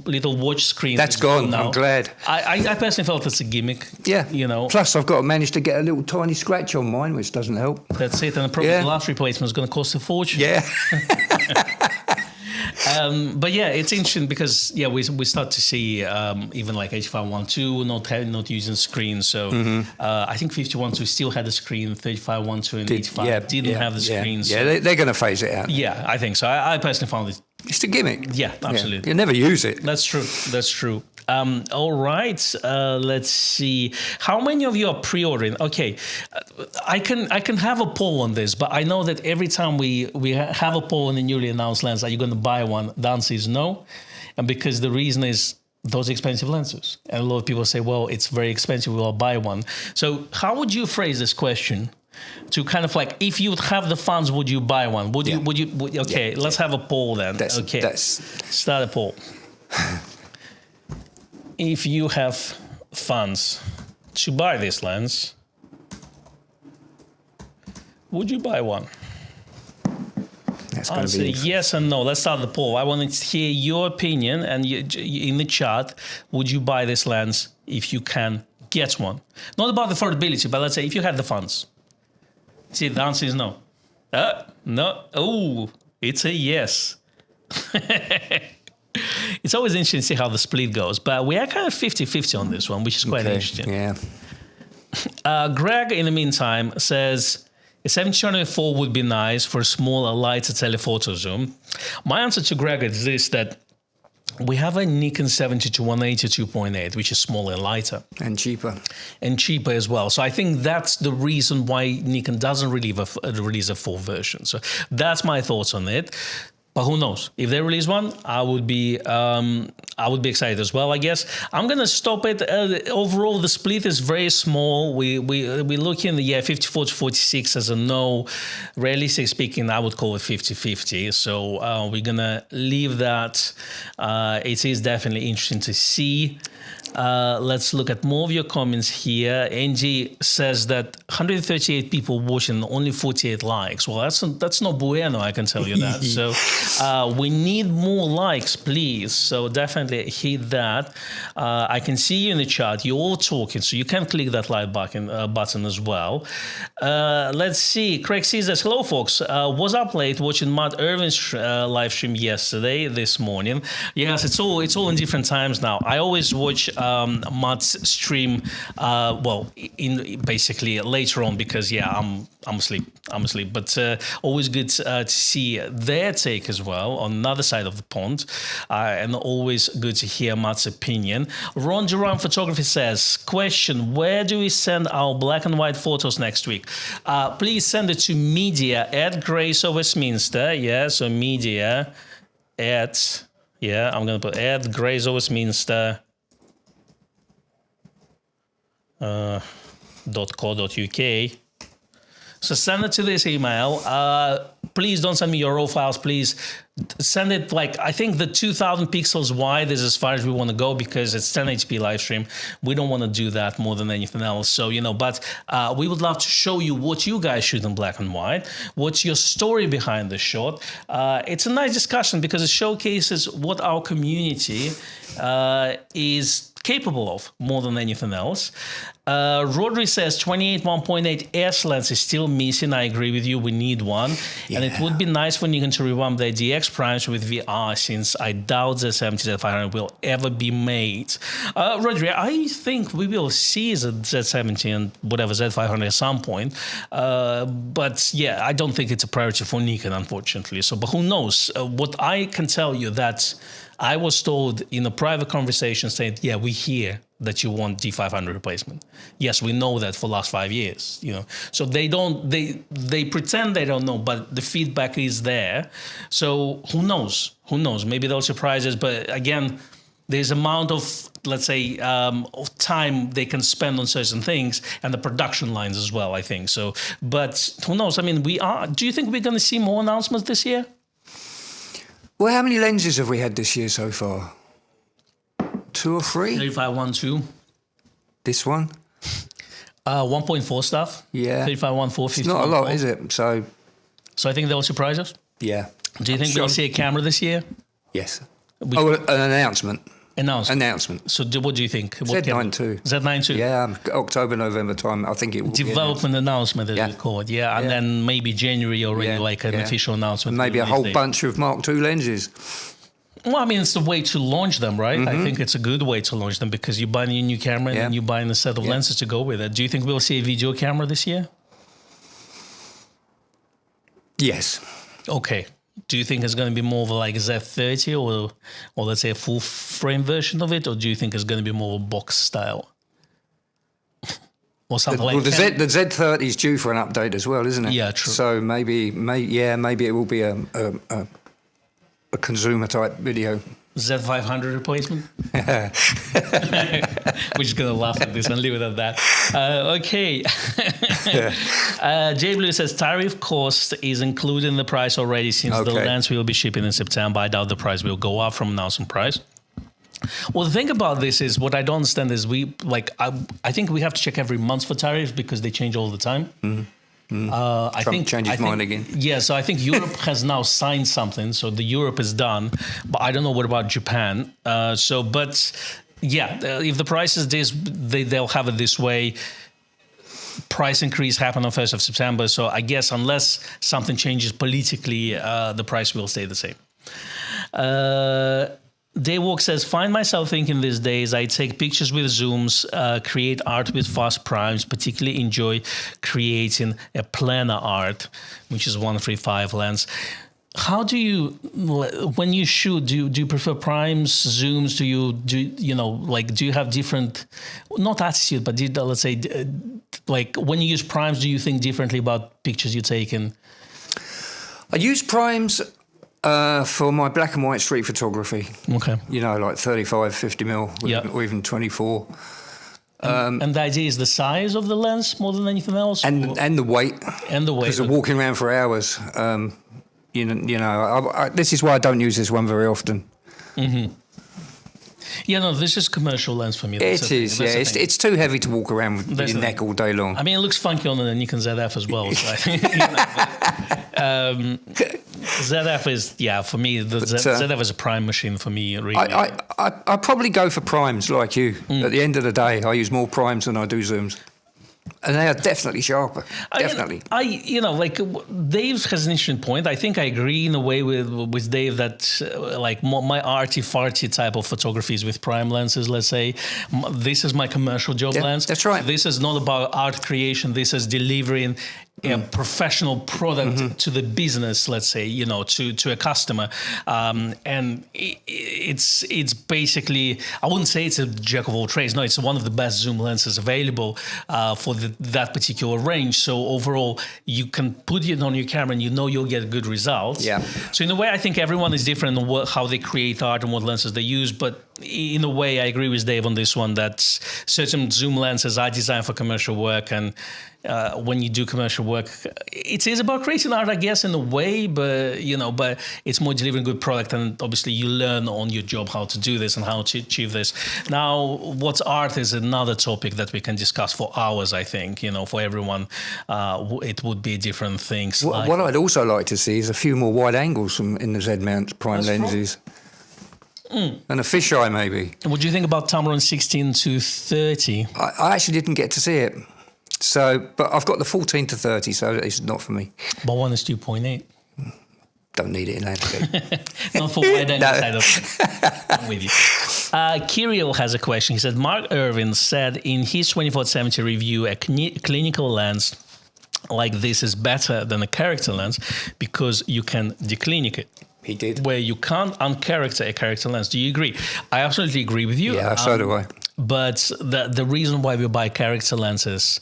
little watch screen. That's gone now. I'm glad. I personally felt it's a gimmick. Yeah. You know. Plus, I've got to manage to get a little tiny scratch on mine, which doesn't help. That's it. And probably the last replacement is going to cost a fortune. Yeah. But yeah, it's interesting because we start to see even like 8512 not using screens. So I think 5012 still had a screen, 3512 and 85 didn't have the screens. Yeah, they're going to phase it out. Yeah, I think so. I personally found it. It's a gimmick. Yeah, absolutely. You never use it. That's true. That's true. All right. Let's see. How many of you are pre-ordering? Okay, I can have a poll on this, but I know that every time we have a poll on the newly announced lens, are you going to buy one? The answer is no, and because the reason is those expensive lenses, and a lot of people say, well, it's very expensive, we'll buy one. So how would you phrase this question? To kind of like, if you would have the funds, would you buy one? Would you? Okay, let's have a poll then. Start a poll. If you have funds to buy this lens, would you buy one? That's going to be yes and no. Let's start the poll. I want to hear your opinion, and in the chat, would you buy this lens if you can get one? Not about the affordability, but let's say if you had the funds. See, the answer is no. No. Oh, it's a yes. It's always interesting to see how the split goes, but we are kind of 50-50 on this one, which is quite interesting. Yeah. Greg, in the meantime, says a 70-4 would be nice for a smaller, lighter telephoto zoom. My answer to Greg is this, that we have a Nikon 70-180 2.8, which is smaller and lighter. And cheaper. And cheaper as well. So I think that's the reason why Nikon doesn't release a full version. So that's my thoughts on it. But who knows? If they release one, I would be excited as well, I guess. I'm going to stop it. Overall, the split is very small. We look in the 54-46 as a no. Realistically speaking, I would call it 50-50. So we're going to leave that. It is definitely interesting to see. Let's look at more of your comments here. Angie says that 138 people watching, only 48 likes. Well, that's not bueno, I can tell you that. So we need more likes, please. So definitely hit that. I can see you in the chat. You're all talking, so you can click that like button as well. Let's see. Craig says, hello, folks. Was up late watching Matt Irvin's live stream this morning. Yes, it's all in different times now. I always watch Matt's stream in basically later on because I'm asleep, but always good to see their take as well on another side of the pond, and always good to hear Matt's opinion. Ron Duran Photography says, question, where do we send our black and white photos next week? Please send it to media@Grace of Westminster. So media at I'm going to put @Grace of Westminster .co.uk. So send it to this email. Please don't send me your raw files. Please send it I think the 2000 pixels wide is as far as we want to go because it's 1080p live stream. We don't want to do that more than anything else. So, but we would love to show you what you guys shoot in black and white. What's your story behind the shot? It's a nice discussion because it showcases what our community is capable of more than anything else. Rodri says 28 1.8 S lens is still missing. I agree with you. We need one. And it would be nice for Nikon to revamp the DX primes with VR since I doubt the 70-500 will ever be made. Rodri, I think we will see the Z70 and whatever Z500 at some point. But yeah, I don't think it's a priority for Nikon, unfortunately. So, but who knows? What I can tell you that I was told in a private conversation saying, yeah, we hear that you want D500 replacement. Yes, we know that for the last 5 years, So they pretend they don't know, but the feedback is there. So who knows? Who knows? Maybe they'll surprise us. But again, there's amount of, let's say, of time they can spend on certain things, and the production lines as well, I think. So, but who knows? I mean, do you think we're going to see more announcements this year? Well, how many lenses have we had this year so far? 2 or 3? 35-1.2. This one? 1.4 stuff. Yeah. 35-1.4. It's not a lot, is it? So I think they'll surprise us. Yeah. Do you think we'll see a camera this year? Yes. An announcement. Announcement. So what do you think? Z9 II. Z9 II. Yeah, October, November time. I think it will development announcement, as we call it. Yeah, and then maybe January already, like an official announcement. Maybe a whole bunch of Mark II lenses. Well, I mean, it's the way to launch them, right? I think it's a good way to launch them because you buy a new camera and then you buy a set of lenses to go with it. Do you think we'll see a video camera this year? Yes. Okay. Do you think it's going to be more of like a Z30 or let's say a full frame version of it, or do you think it's going to be more of a box style? Or something like that? The Z30 is due for an update as well, isn't it? Yeah, true. So maybe it will be a consumer type video. Z500 replacement? We're just going to laugh at this and leave it at that. Okay. J Blue says tariff cost is included in the price already since the lens will be shipping in September. I doubt the price will go up from announcement price. Well, the thing about this is what I don't understand is I think we have to check every month for tariffs because they change all the time. I think changes mind again. Yeah, so I think Europe has now signed something, so the Europe is done, but I don't know what about Japan. If the price is this, they'll have it this way. Price increase happened on 1st of September, so I guess unless something changes politically, the price will stay the same. Daywalk says, find myself thinking these days I take pictures with zooms, create art with fast primes, particularly enjoy creating a planar art, which is 135 lens. How do you, when you shoot, do you prefer primes, zooms? Do you have different, not attitude, but let's say, like when you use primes, do you think differently about pictures you're taking? I use primes for my black and white street photography. Okay. Like 35, 50 mil, or even 24. And the idea is the size of the lens more than anything else? And the weight. And the weight. Because I'm walking around for hours. This is why I don't use this one very often. Mm-hmm. Yeah, no, this is commercial lens for me. It is, yeah. It's too heavy to walk around with your neck all day long. I mean, it looks funky on the Nikon ZF as well. So ZF is, for me, ZF is a prime machine for me, really. I probably go for primes like you. At the end of the day, I use more primes than I do zooms. And they are definitely sharper. Definitely. Dave has an interesting point. I think I agree in a way with Dave that my arty-farty type of photography is with prime lenses, let's say. This is my commercial job lens. That's right. This is not about art creation. This is delivering a professional product to the business, let's say, to a customer. And it's basically, I wouldn't say it's a jack of all trades. No, it's one of the best zoom lenses available for that particular range. So overall, you can put it on your camera and you'll get good results. Yeah. So in a way, I think everyone is different in how they create art and what lenses they use. But in a way, I agree with Dave on this one that certain zoom lenses are designed for commercial work, and when you do commercial work, it is about creating art, I guess, in a way, but it's more delivering good product, and obviously you learn on your job how to do this and how to achieve this. Now, what's art is another topic that we can discuss for hours, I think. For everyone, it would be different things. What I'd also like to see is a few more wide angles in the Z-mount prime lenses. And a fisheye, maybe. What do you think about Tamron 16 to 30? I actually didn't get to see it. But I've got the 14 to 30, so it's not for me. But one is 2.8. Don't need it in landscape. Not for wide angle side of it. I'm with you. Kirill has a question. He said, Mark Irvin said in his 24-70 review, a clinical lens like this is better than a character lens because you can declinic it. He did. Where you can't uncharacter a character lens. Do you agree? I absolutely agree with you. Yeah, so do I. But the reason why we buy character lenses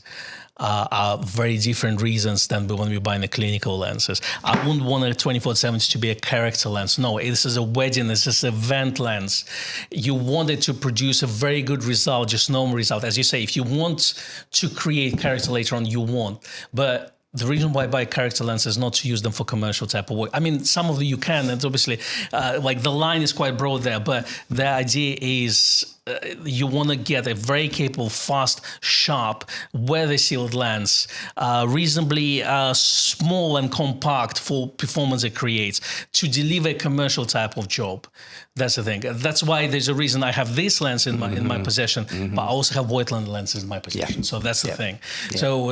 are very different reasons than when we buy the clinical lenses. I wouldn't want a 24-70 to be a character lens. No, this is a wedding, this is an event lens. You want it to produce a very good result, just normal result. As you say, if you want to create character later on, you won't. But the reason why I buy character lenses is not to use them for commercial type of work. I mean, some of them you can, and obviously, like the line is quite broad there, but the idea is you want to get a very capable, fast, sharp, weather-sealed lens, reasonably small and compact for performance it creates to deliver a commercial type of job. That's the thing. That's why there's a reason I have this lens in my possession, but I also have Voigtland lenses in my possession. Yeah. So that's the thing. Yeah. So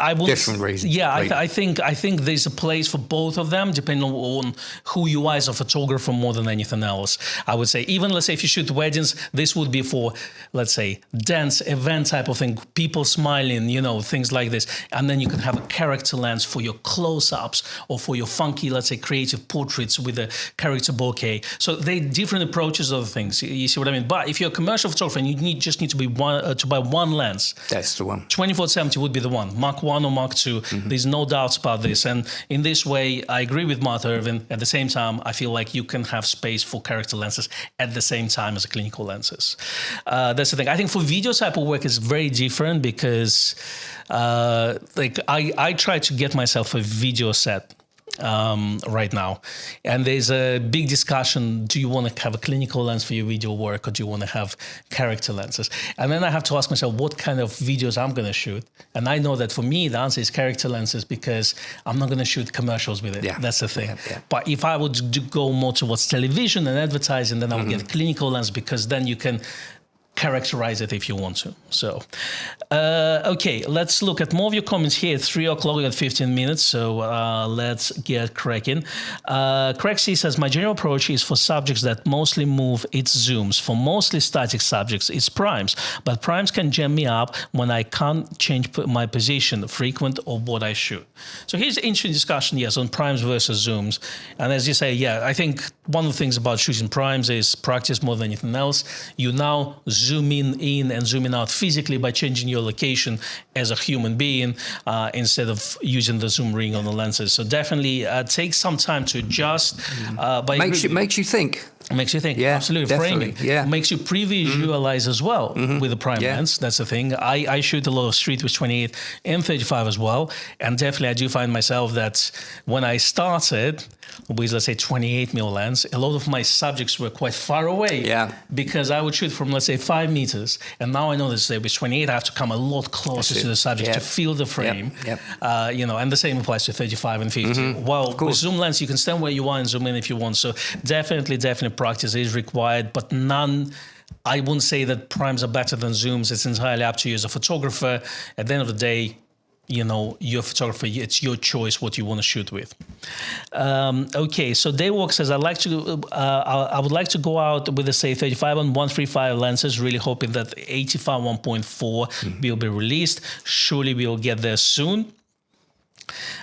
I would different reasons. Yeah, I think there's a place for both of them, depending on who you are as a photographer more than anything else. I would say, even let's say if you shoot weddings, this would be for, let's say, dance event type of thing, people smiling, things like this. And then you can have a character lens for your close-ups or for your funky, let's say, creative portraits with a character bokeh. So they different approaches of things. You see what I mean? But if you're a commercial photographer and you just need to buy one lens, that's the one. 24-70 would be the one. Mark 1 or Mark 2. There's no doubts about this. And in this way, I agree with Martha Irvin. At the same time, I feel like you can have space for character lenses at the same time as clinical lenses. That's the thing. I think for video type of work, it's very different because I try to get myself a video set right now, and there's a big discussion: do you want to have a clinical lens for your video work, or do you want to have character lenses? And then I have to ask myself what kind of videos I'm going to shoot. And I know that for me the answer is character lenses, because I'm not going to shoot commercials with it. Yeah. That's the thing. Yeah. But if I would go more towards television and advertising, then I would get clinical lens, because then you can characterize it if you want to. So, okay, let's look at more of your comments here. 3 o'clock, we got 15 minutes, so let's get cracking. Craig C says, my general approach is for subjects that mostly move, it's zooms. For mostly static subjects, it's primes. But primes can jam me up when I can't change my position frequent of what I shoot. So here's an interesting discussion, yes, on primes versus zooms. And as you say, yeah, I think one of the things about shooting primes is practice more than anything else. You now zoom in and zooming out physically by changing your location as a human being instead of using the zoom ring on the lenses. So definitely takes some time to adjust. Makes you think. Makes you think, yeah, absolutely. Definitely. Framing, yeah. Makes you pre-visualize as well with the prime lens. That's the thing. I shoot a lot of street with 28 and 35 as well, and definitely I do find myself that when I started with, let's say, 28mm lens, a lot of my subjects were quite far away. Yeah. Because I would shoot from, let's say, 5 meters, and now I know that with 28 I have to come a lot closer to the subject to feel the frame. Yep. And the same applies to 35 and 50. Well, with zoom lens, you can stand where you are and zoom in if you want. So definitely practice is required, but I wouldn't say that primes are better than zooms. It's entirely up to you as a photographer. At the end of the day, you're a photographer, it's your choice what you want to shoot with. Okay, so Daywalk says, I would like to go out with, say, 35 and 135 lenses, really hoping that 85 1.4 will be released. Surely we'll get there soon.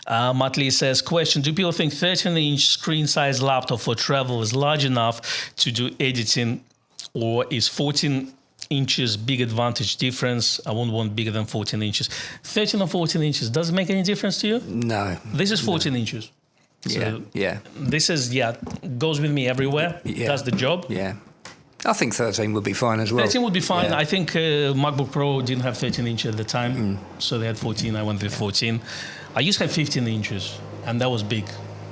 Matt Lee says, question, do people think 13-inch screen size laptop for travel is large enough to do editing, or is 14 inches big advantage difference? I won't want bigger than 14 inches. 13 or 14 inches, does it make any difference to you? No. This is 14 inches. So yeah. This is, goes with me everywhere. Yeah. Does the job. Yeah. I think 13 would be fine as well. 13 would be fine. Yeah. I think MacBook Pro didn't have 13 inches at the time, so they had 14. I went with 14. I used to have 15 inches, and that was big,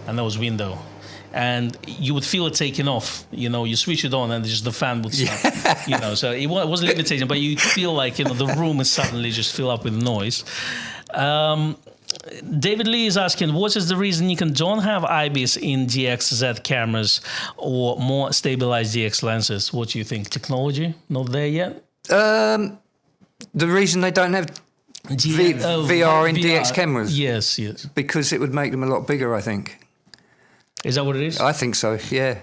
and that was window. And you would feel it taking off. You switch it on, and just the fan would stop. So it wasn't limitation, but you feel like the room is suddenly just fill up with noise. David Lee is asking, what is the reason Nikon don't have IBIS in DX-Z cameras or more stabilized DX lenses? What do you think? Technology not there yet? The reason they don't have VR in DX cameras? Yes. Because it would make them a lot bigger, I think. Is that what it is? I think so, yeah.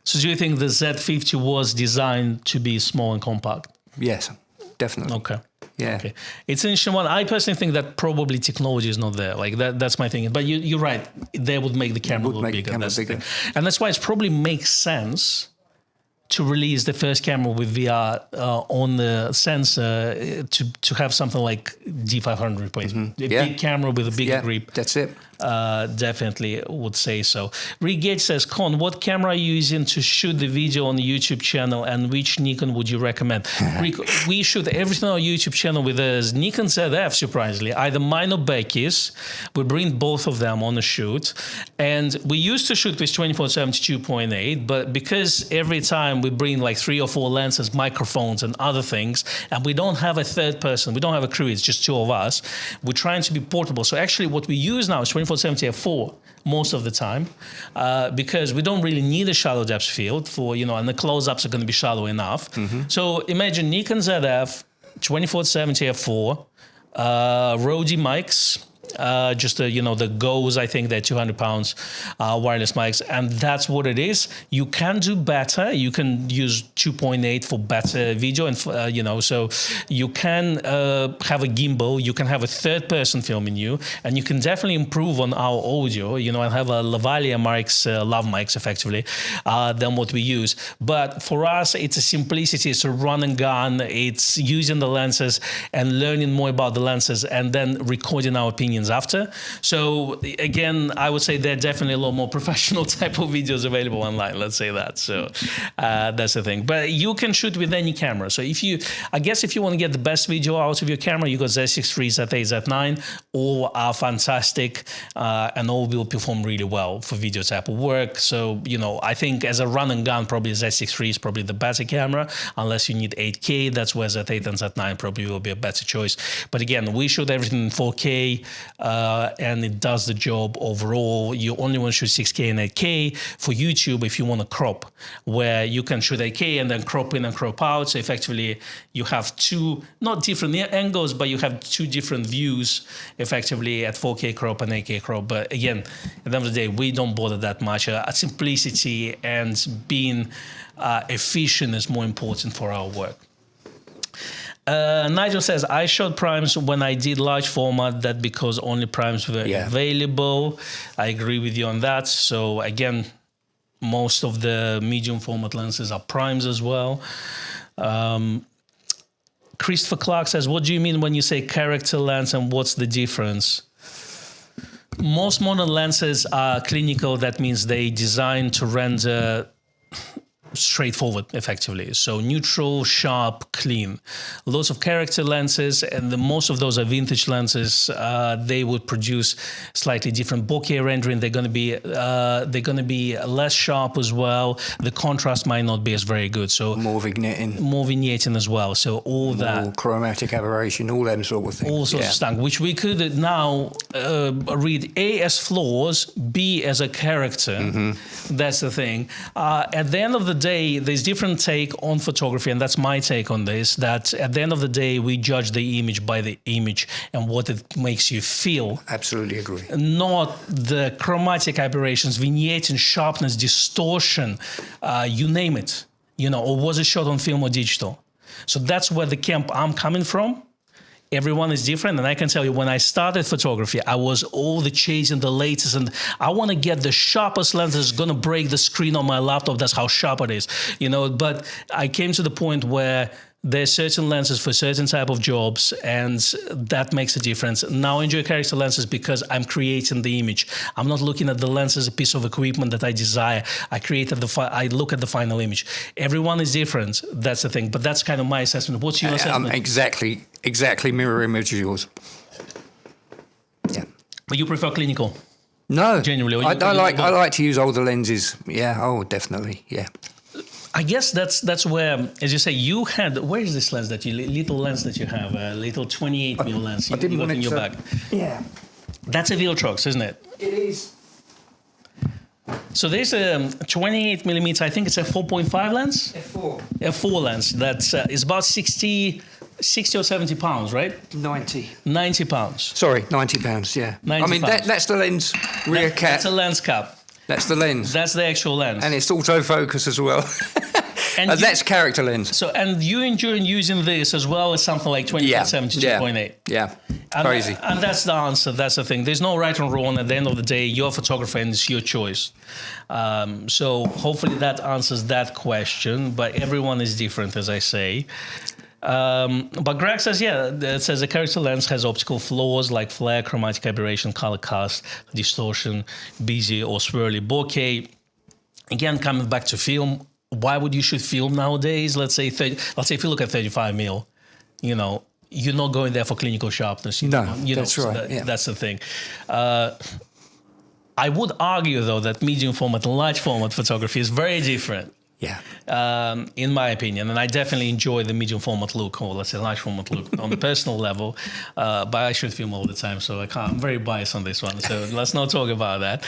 So do you think the Z50 was designed to be small and compact? Yes, definitely. Okay. Yeah. Okay. It's an interesting one. I personally think that probably technology is not there. Like that's my thinking. But you're right. They would make the camera look bigger. That's the thing. And that's why it probably makes sense to release the first camera with VR on the sensor to have something like D500 replacement. A big camera with a bigger grip. That's it. Definitely would say so. Rick Gage says, Con, what camera are you using to shoot the video on the YouTube channel, and which Nikon would you recommend? Rick, we shoot everything on our YouTube channel with a Nikon ZF, surprisingly, either mine or Becky's. We bring both of them on the shoot. And we used to shoot with 24-70 2.8, but because every time we bring like 3 or 4 lenses, microphones and other things, and we don't have a third person, we don't have a crew, it's just 2 of us, we're trying to be portable. So actually what we use now is 24-70 f4 most of the time, because we don't really need a shallow depth field for, and the close-ups are going to be shallow enough. So imagine Nikon ZF, 24-70 f4, Rode mics, just the Go's, I think they're 200 pounds wireless mics, and that's what it is. You can do better. You can use 2.8 for better video, and so you can have a gimbal. You can have a third person filming you, and you can definitely improve on our audio. And have a lavalier mics, lav mics, effectively, than what we use. But for us, it's a simplicity. It's a run and gun. It's using the lenses and learning more about the lenses, and then recording our opinions after. So again, I would say there are definitely a lot more professional type of videos available online, let's say that. So that's the thing. But you can shoot with any camera. So if you want to get the best video out of your camera, you got Z6 III, Z8, Z9, all are fantastic, and all will perform really well for video type of work. So, I think as a run and gun, probably Z6 III is probably the better camera, unless you need 8K. That's where Z8 and Z9 probably will be a better choice. But again, we shoot everything in 4K, and it does the job overall. You only want to shoot 6K and 8K for YouTube if you want to crop, where you can shoot 8K and then crop in and crop out. So effectively, you have 2, not different angles, but you have 2 different views, effectively, at 4K crop and 8K crop. But again, at the end of the day, we don't bother that much. Simplicity and being efficient is more important for our work. Nigel says, I shot primes when I did large format, that because only primes were available. I agree with you on that. So again, most of the medium format lenses are primes as well. Christopher Clark says, what do you mean when you say character lens, and what's the difference? Most modern lenses are clinical. That means they designed to render straightforward, effectively. So neutral, sharp, clean. Lots of character lenses, and most of those are vintage lenses. They would produce slightly different bokeh rendering. They're going to be less sharp as well. The contrast might not be as very good. So more vignetting as well. So all more that chromatic aberration, all them sort of things. All sorts of stuff, which we could now read A as flaws, B as a character. That's the thing. At the end of the day, there's different take on photography, and that's my take on this, that at the end of the day, we judge the image by the image and what it makes you feel. Absolutely agree. Not the chromatic aberrations, vignetting, sharpness, distortion, you name it, or was it shot on film or digital? So that's where the camp I'm coming from. Everyone is different, and I can tell you, when I started photography, I was all the chasing the latest, and I want to get the sharpest lens that's going to break the screen on my laptop. That's how sharp it is, But I came to the point where there's certain lenses for certain type of jobs, and that makes a difference. Now I enjoy character lenses because I'm creating the image. I'm not looking at the lens as a piece of equipment that I desire. I look at the final image. Everyone is different. That's the thing. But that's kind of my assessment. What's your assessment? Exactly mirror image of yours. Yeah. But you prefer clinical? No. Genuinely? I like to use older lenses. Yeah. Oh, definitely. Yeah. I guess that's where, as you say, you had, where is this lens little lens that you have, a little 28mm lens you got in your bag? Yeah. That's a Viltrox, isn't it? It is. So there's a 28mm, I think it's a 4.5 lens? F4. F4 lens that is about 60 or 70 pounds, right? 90 pounds. Sorry, 90 pounds, yeah. 90 pounds. That's the lens rear cap. That's a lens cap. That's the lens. That's the actual lens. And it's autofocus as well. And that's character lens. So, and you enjoy using this as well as something like 24-70 2.8. Yeah, And, crazy. And that's the answer. That's the thing. There's no right or wrong. At the end of the day, you're a photographer and it's your choice. So hopefully that answers that question. But everyone is different, as I say. But Greg says, it says the character lens has optical flaws like flare, chromatic aberration, color cast, distortion, busy or swirly bokeh. Again, coming back to film, why would you shoot film nowadays? Let's say if you look at 35 mil, you know, you're not going there for clinical sharpness. That's right. That's the thing. I would argue, though, that medium format and large format photography is very different. Yeah. In my opinion, and I definitely enjoy the medium format look, or let's say large format look, on the personal level. But I shoot film all the time, so I'm very biased on this one. So let's not talk about that.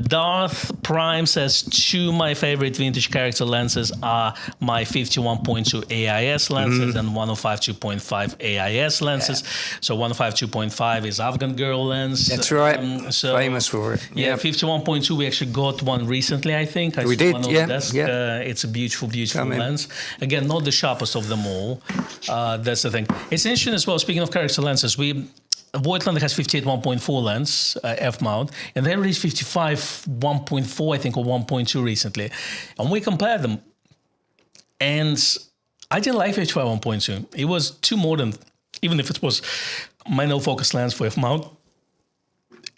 Darth Prime says, two my favorite vintage character lenses are my 51.2 AIS lenses and 105 2.5 AIS lenses. So 105 2.5 is Afghan Girl lens. That's right. Famous for it. Yeah, 51.2. We actually got one recently, I think. We did. It's a beautiful lens. Again, not the sharpest of them all. That's the thing. It's interesting as well, speaking of character lenses, Voigtland has 58 1.4 lens, f-mount, and they released 55 1.4, I think, or 1.2 recently. And we compared them. And I didn't like 55 1.2. It was too modern, even if it was manual focus lens for f-mount.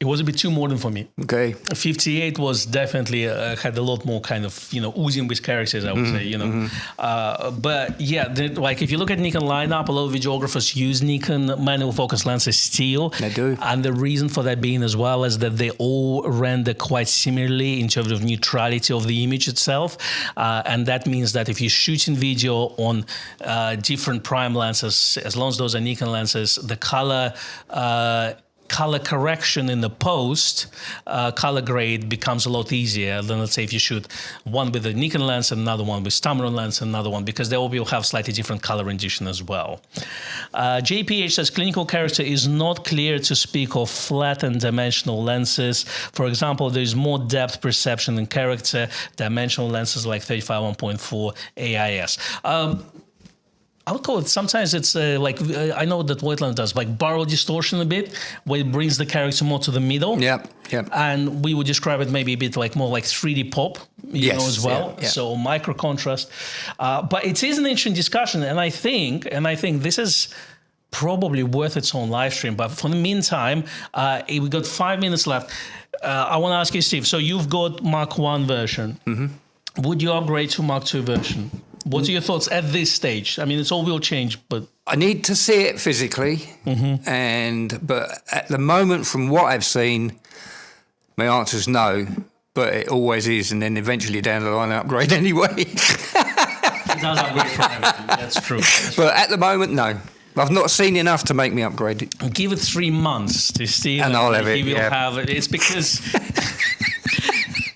It was a bit too modern for me. Okay. 58 was definitely had a lot more kind of, oozing with characters, I would say, But yeah, like if you look at Nikon lineup, a lot of videographers use Nikon manual focus lenses still. They do. And the reason for that being as well is that they all render quite similarly in terms of neutrality of the image itself. And that means that if you're shooting video on different prime lenses, as long as those are Nikon lenses, the color correction in the post, color grade becomes a lot easier than, let's say, if you shoot one with a Nikon lens and another one with Tamron lens and another one, because they all will have slightly different color rendition as well. JPH says, clinical character is not clear to speak of flat and dimensional lenses. For example, there's more depth perception in character, dimensional lenses like 35 1.4 AIS. I would call it, sometimes it's I know that Voigtland does, like barrel distortion a bit, where it brings the character more to the middle. Yep. And we would describe it maybe a bit like more like 3D pop, as well. Yeah. So micro contrast. But it is an interesting discussion, and I think this is probably worth its own live stream. But for the meantime, we got 5 minutes left. I want to ask you, Steve, so you've got Mark 1 version. Mm-hmm. Would you upgrade to Mark 2 version? What are your thoughts at this stage? I mean, it's all will change, but I need to see it physically, but at the moment, from what I've seen, my answer is no. But it always is, and then eventually down the line, I upgrade anyway. It does upgrade from everything. That's true. But at the moment, no. I've not seen enough to make me upgrade it. Give it 3 months to see, and I'll have it. He will have it. It's because.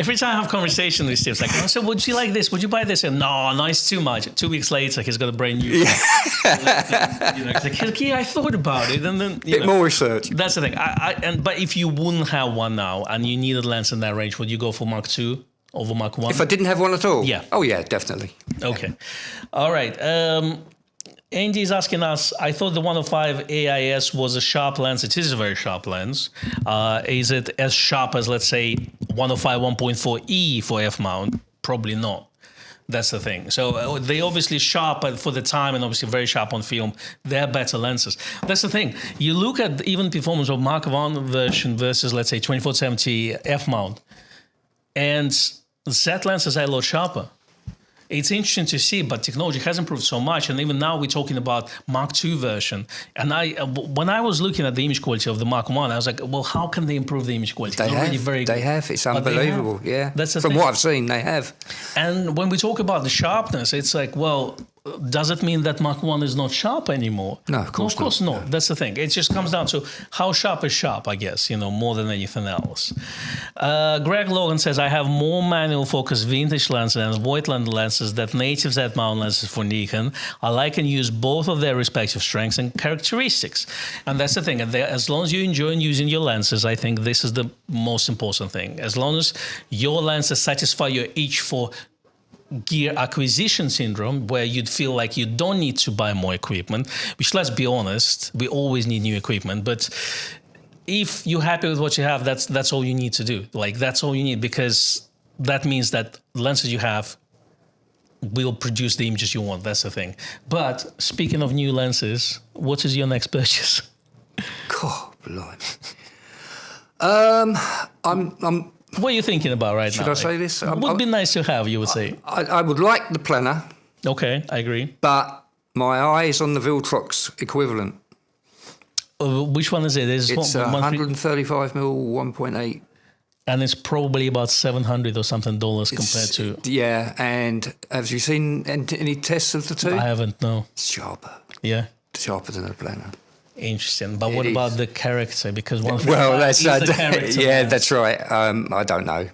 Every time I have conversation with Steve, it's like, so would you like this? Would you buy this? And no, it's too much. 2 weeks later, he's got a brand new. It's like, I thought about it, and then bit more research. That's the thing. But if you wouldn't have one now, and you needed a lens in that range, would you go for Mark II over Mark 1? If I didn't have one at all? Yeah. Oh yeah, definitely. Okay. All right. Andy is asking us, I thought the 105 AIS was a sharp lens. It is a very sharp lens. Is it as sharp as, let's say, 105 1.4E for f-mount? Probably not. That's the thing. So they obviously sharp for the time and obviously very sharp on film. They're better lenses. That's the thing. You look at even performance of Mark 1 version versus, let's say, 24-70 f-mount, and Z lenses are a lot sharper. It's interesting to see, but technology has improved so much, and even now we're talking about Mark II version. And when I was looking at the image quality of the Mark I, I was like, well, how can they improve the image quality? They have. It's unbelievable. Yeah. That's the From thing. what I've seen, they have. And when we talk about the sharpness, it's like, well, does it mean that Mark I is not sharp anymore? No, of course not. No. That's the thing. It just comes down to how sharp is sharp, I guess, more than anything else. Greg Logan says, I have more manual focus vintage lenses and Voigtland lenses than native Z-mount lenses for Nikon. I like and use both of their respective strengths and characteristics. And that's the thing. As long as you enjoy using your lenses, I think this is the most important thing. As long as your lenses satisfy your itch for gear acquisition syndrome, where you'd feel like you don't need to buy more equipment, which, let's be honest, we always need new equipment. But if you're happy with what you have, that's all you need to do. Like, that's all you need, because that means that lenses you have will produce the images you want. That's the thing. But speaking of new lenses, what is your next purchase? God, blimey. I'm What are you thinking about right now? Should I say this? Would be nice to have, you would say. I would like the planner. Okay, I agree. But my eye is on the Viltrox equivalent. Which one is it? It's 135mm 1.8. And it's probably about $700 or something compared to... Yeah, and have you seen any tests of the two? I haven't, no. It's sharper. Yeah? Sharper than a planner. Interesting. But what about the character? Because that's the character. Yeah, that's right. I don't know.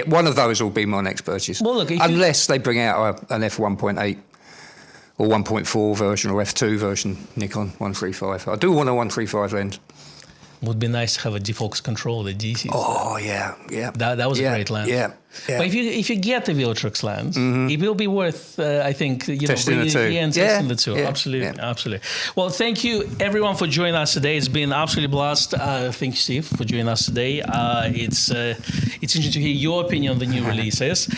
One of those will be my next purchase. Well, look, unless they bring out an f1.8 or 1.4 version or f2 version Nikon 135. I do want a 135 lens. Would be nice to have a defocus control, the DC. Oh yeah. That was a great lens. Yeah. But if you get the Viltrox lens, it will be worth, I think, testing the two. Testing the two. Yeah. Absolutely. Well, thank you everyone for joining us today. It's been absolutely blast. Thank you, Steve, for joining us today. It's interesting to hear your opinion on the new releases.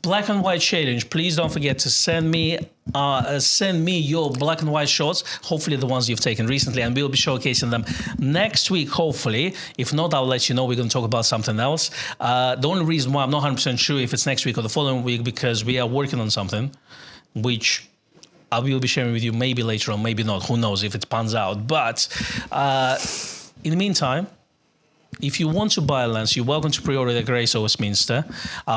Black and white challenge. Please don't forget to send me your black and white shots, hopefully the ones you've taken recently, and we'll be showcasing them next week, hopefully. If not, I'll let you know. We're going to talk about something else. The only reason why I'm not 100% sure if it's next week or the following week, because we are working on something which I will be sharing with you maybe later on, maybe not. Who knows if it pans out. But in the meantime, if you want to buy a lens, you're welcome to pre-order the Grace Westminster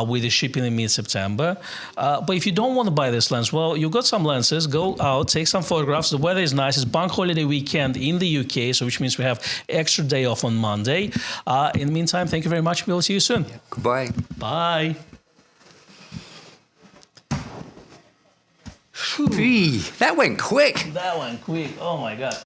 with the shipping in mid-September. But if you don't want to buy this lens, well, you've got some lenses. Go out, take some photographs. The weather is nice. It's bank holiday weekend in the UK, so which means we have extra day off on Monday. In the meantime, thank you very much. We'll see you soon. Goodbye. Bye. That went quick. That went quick. Oh, my God.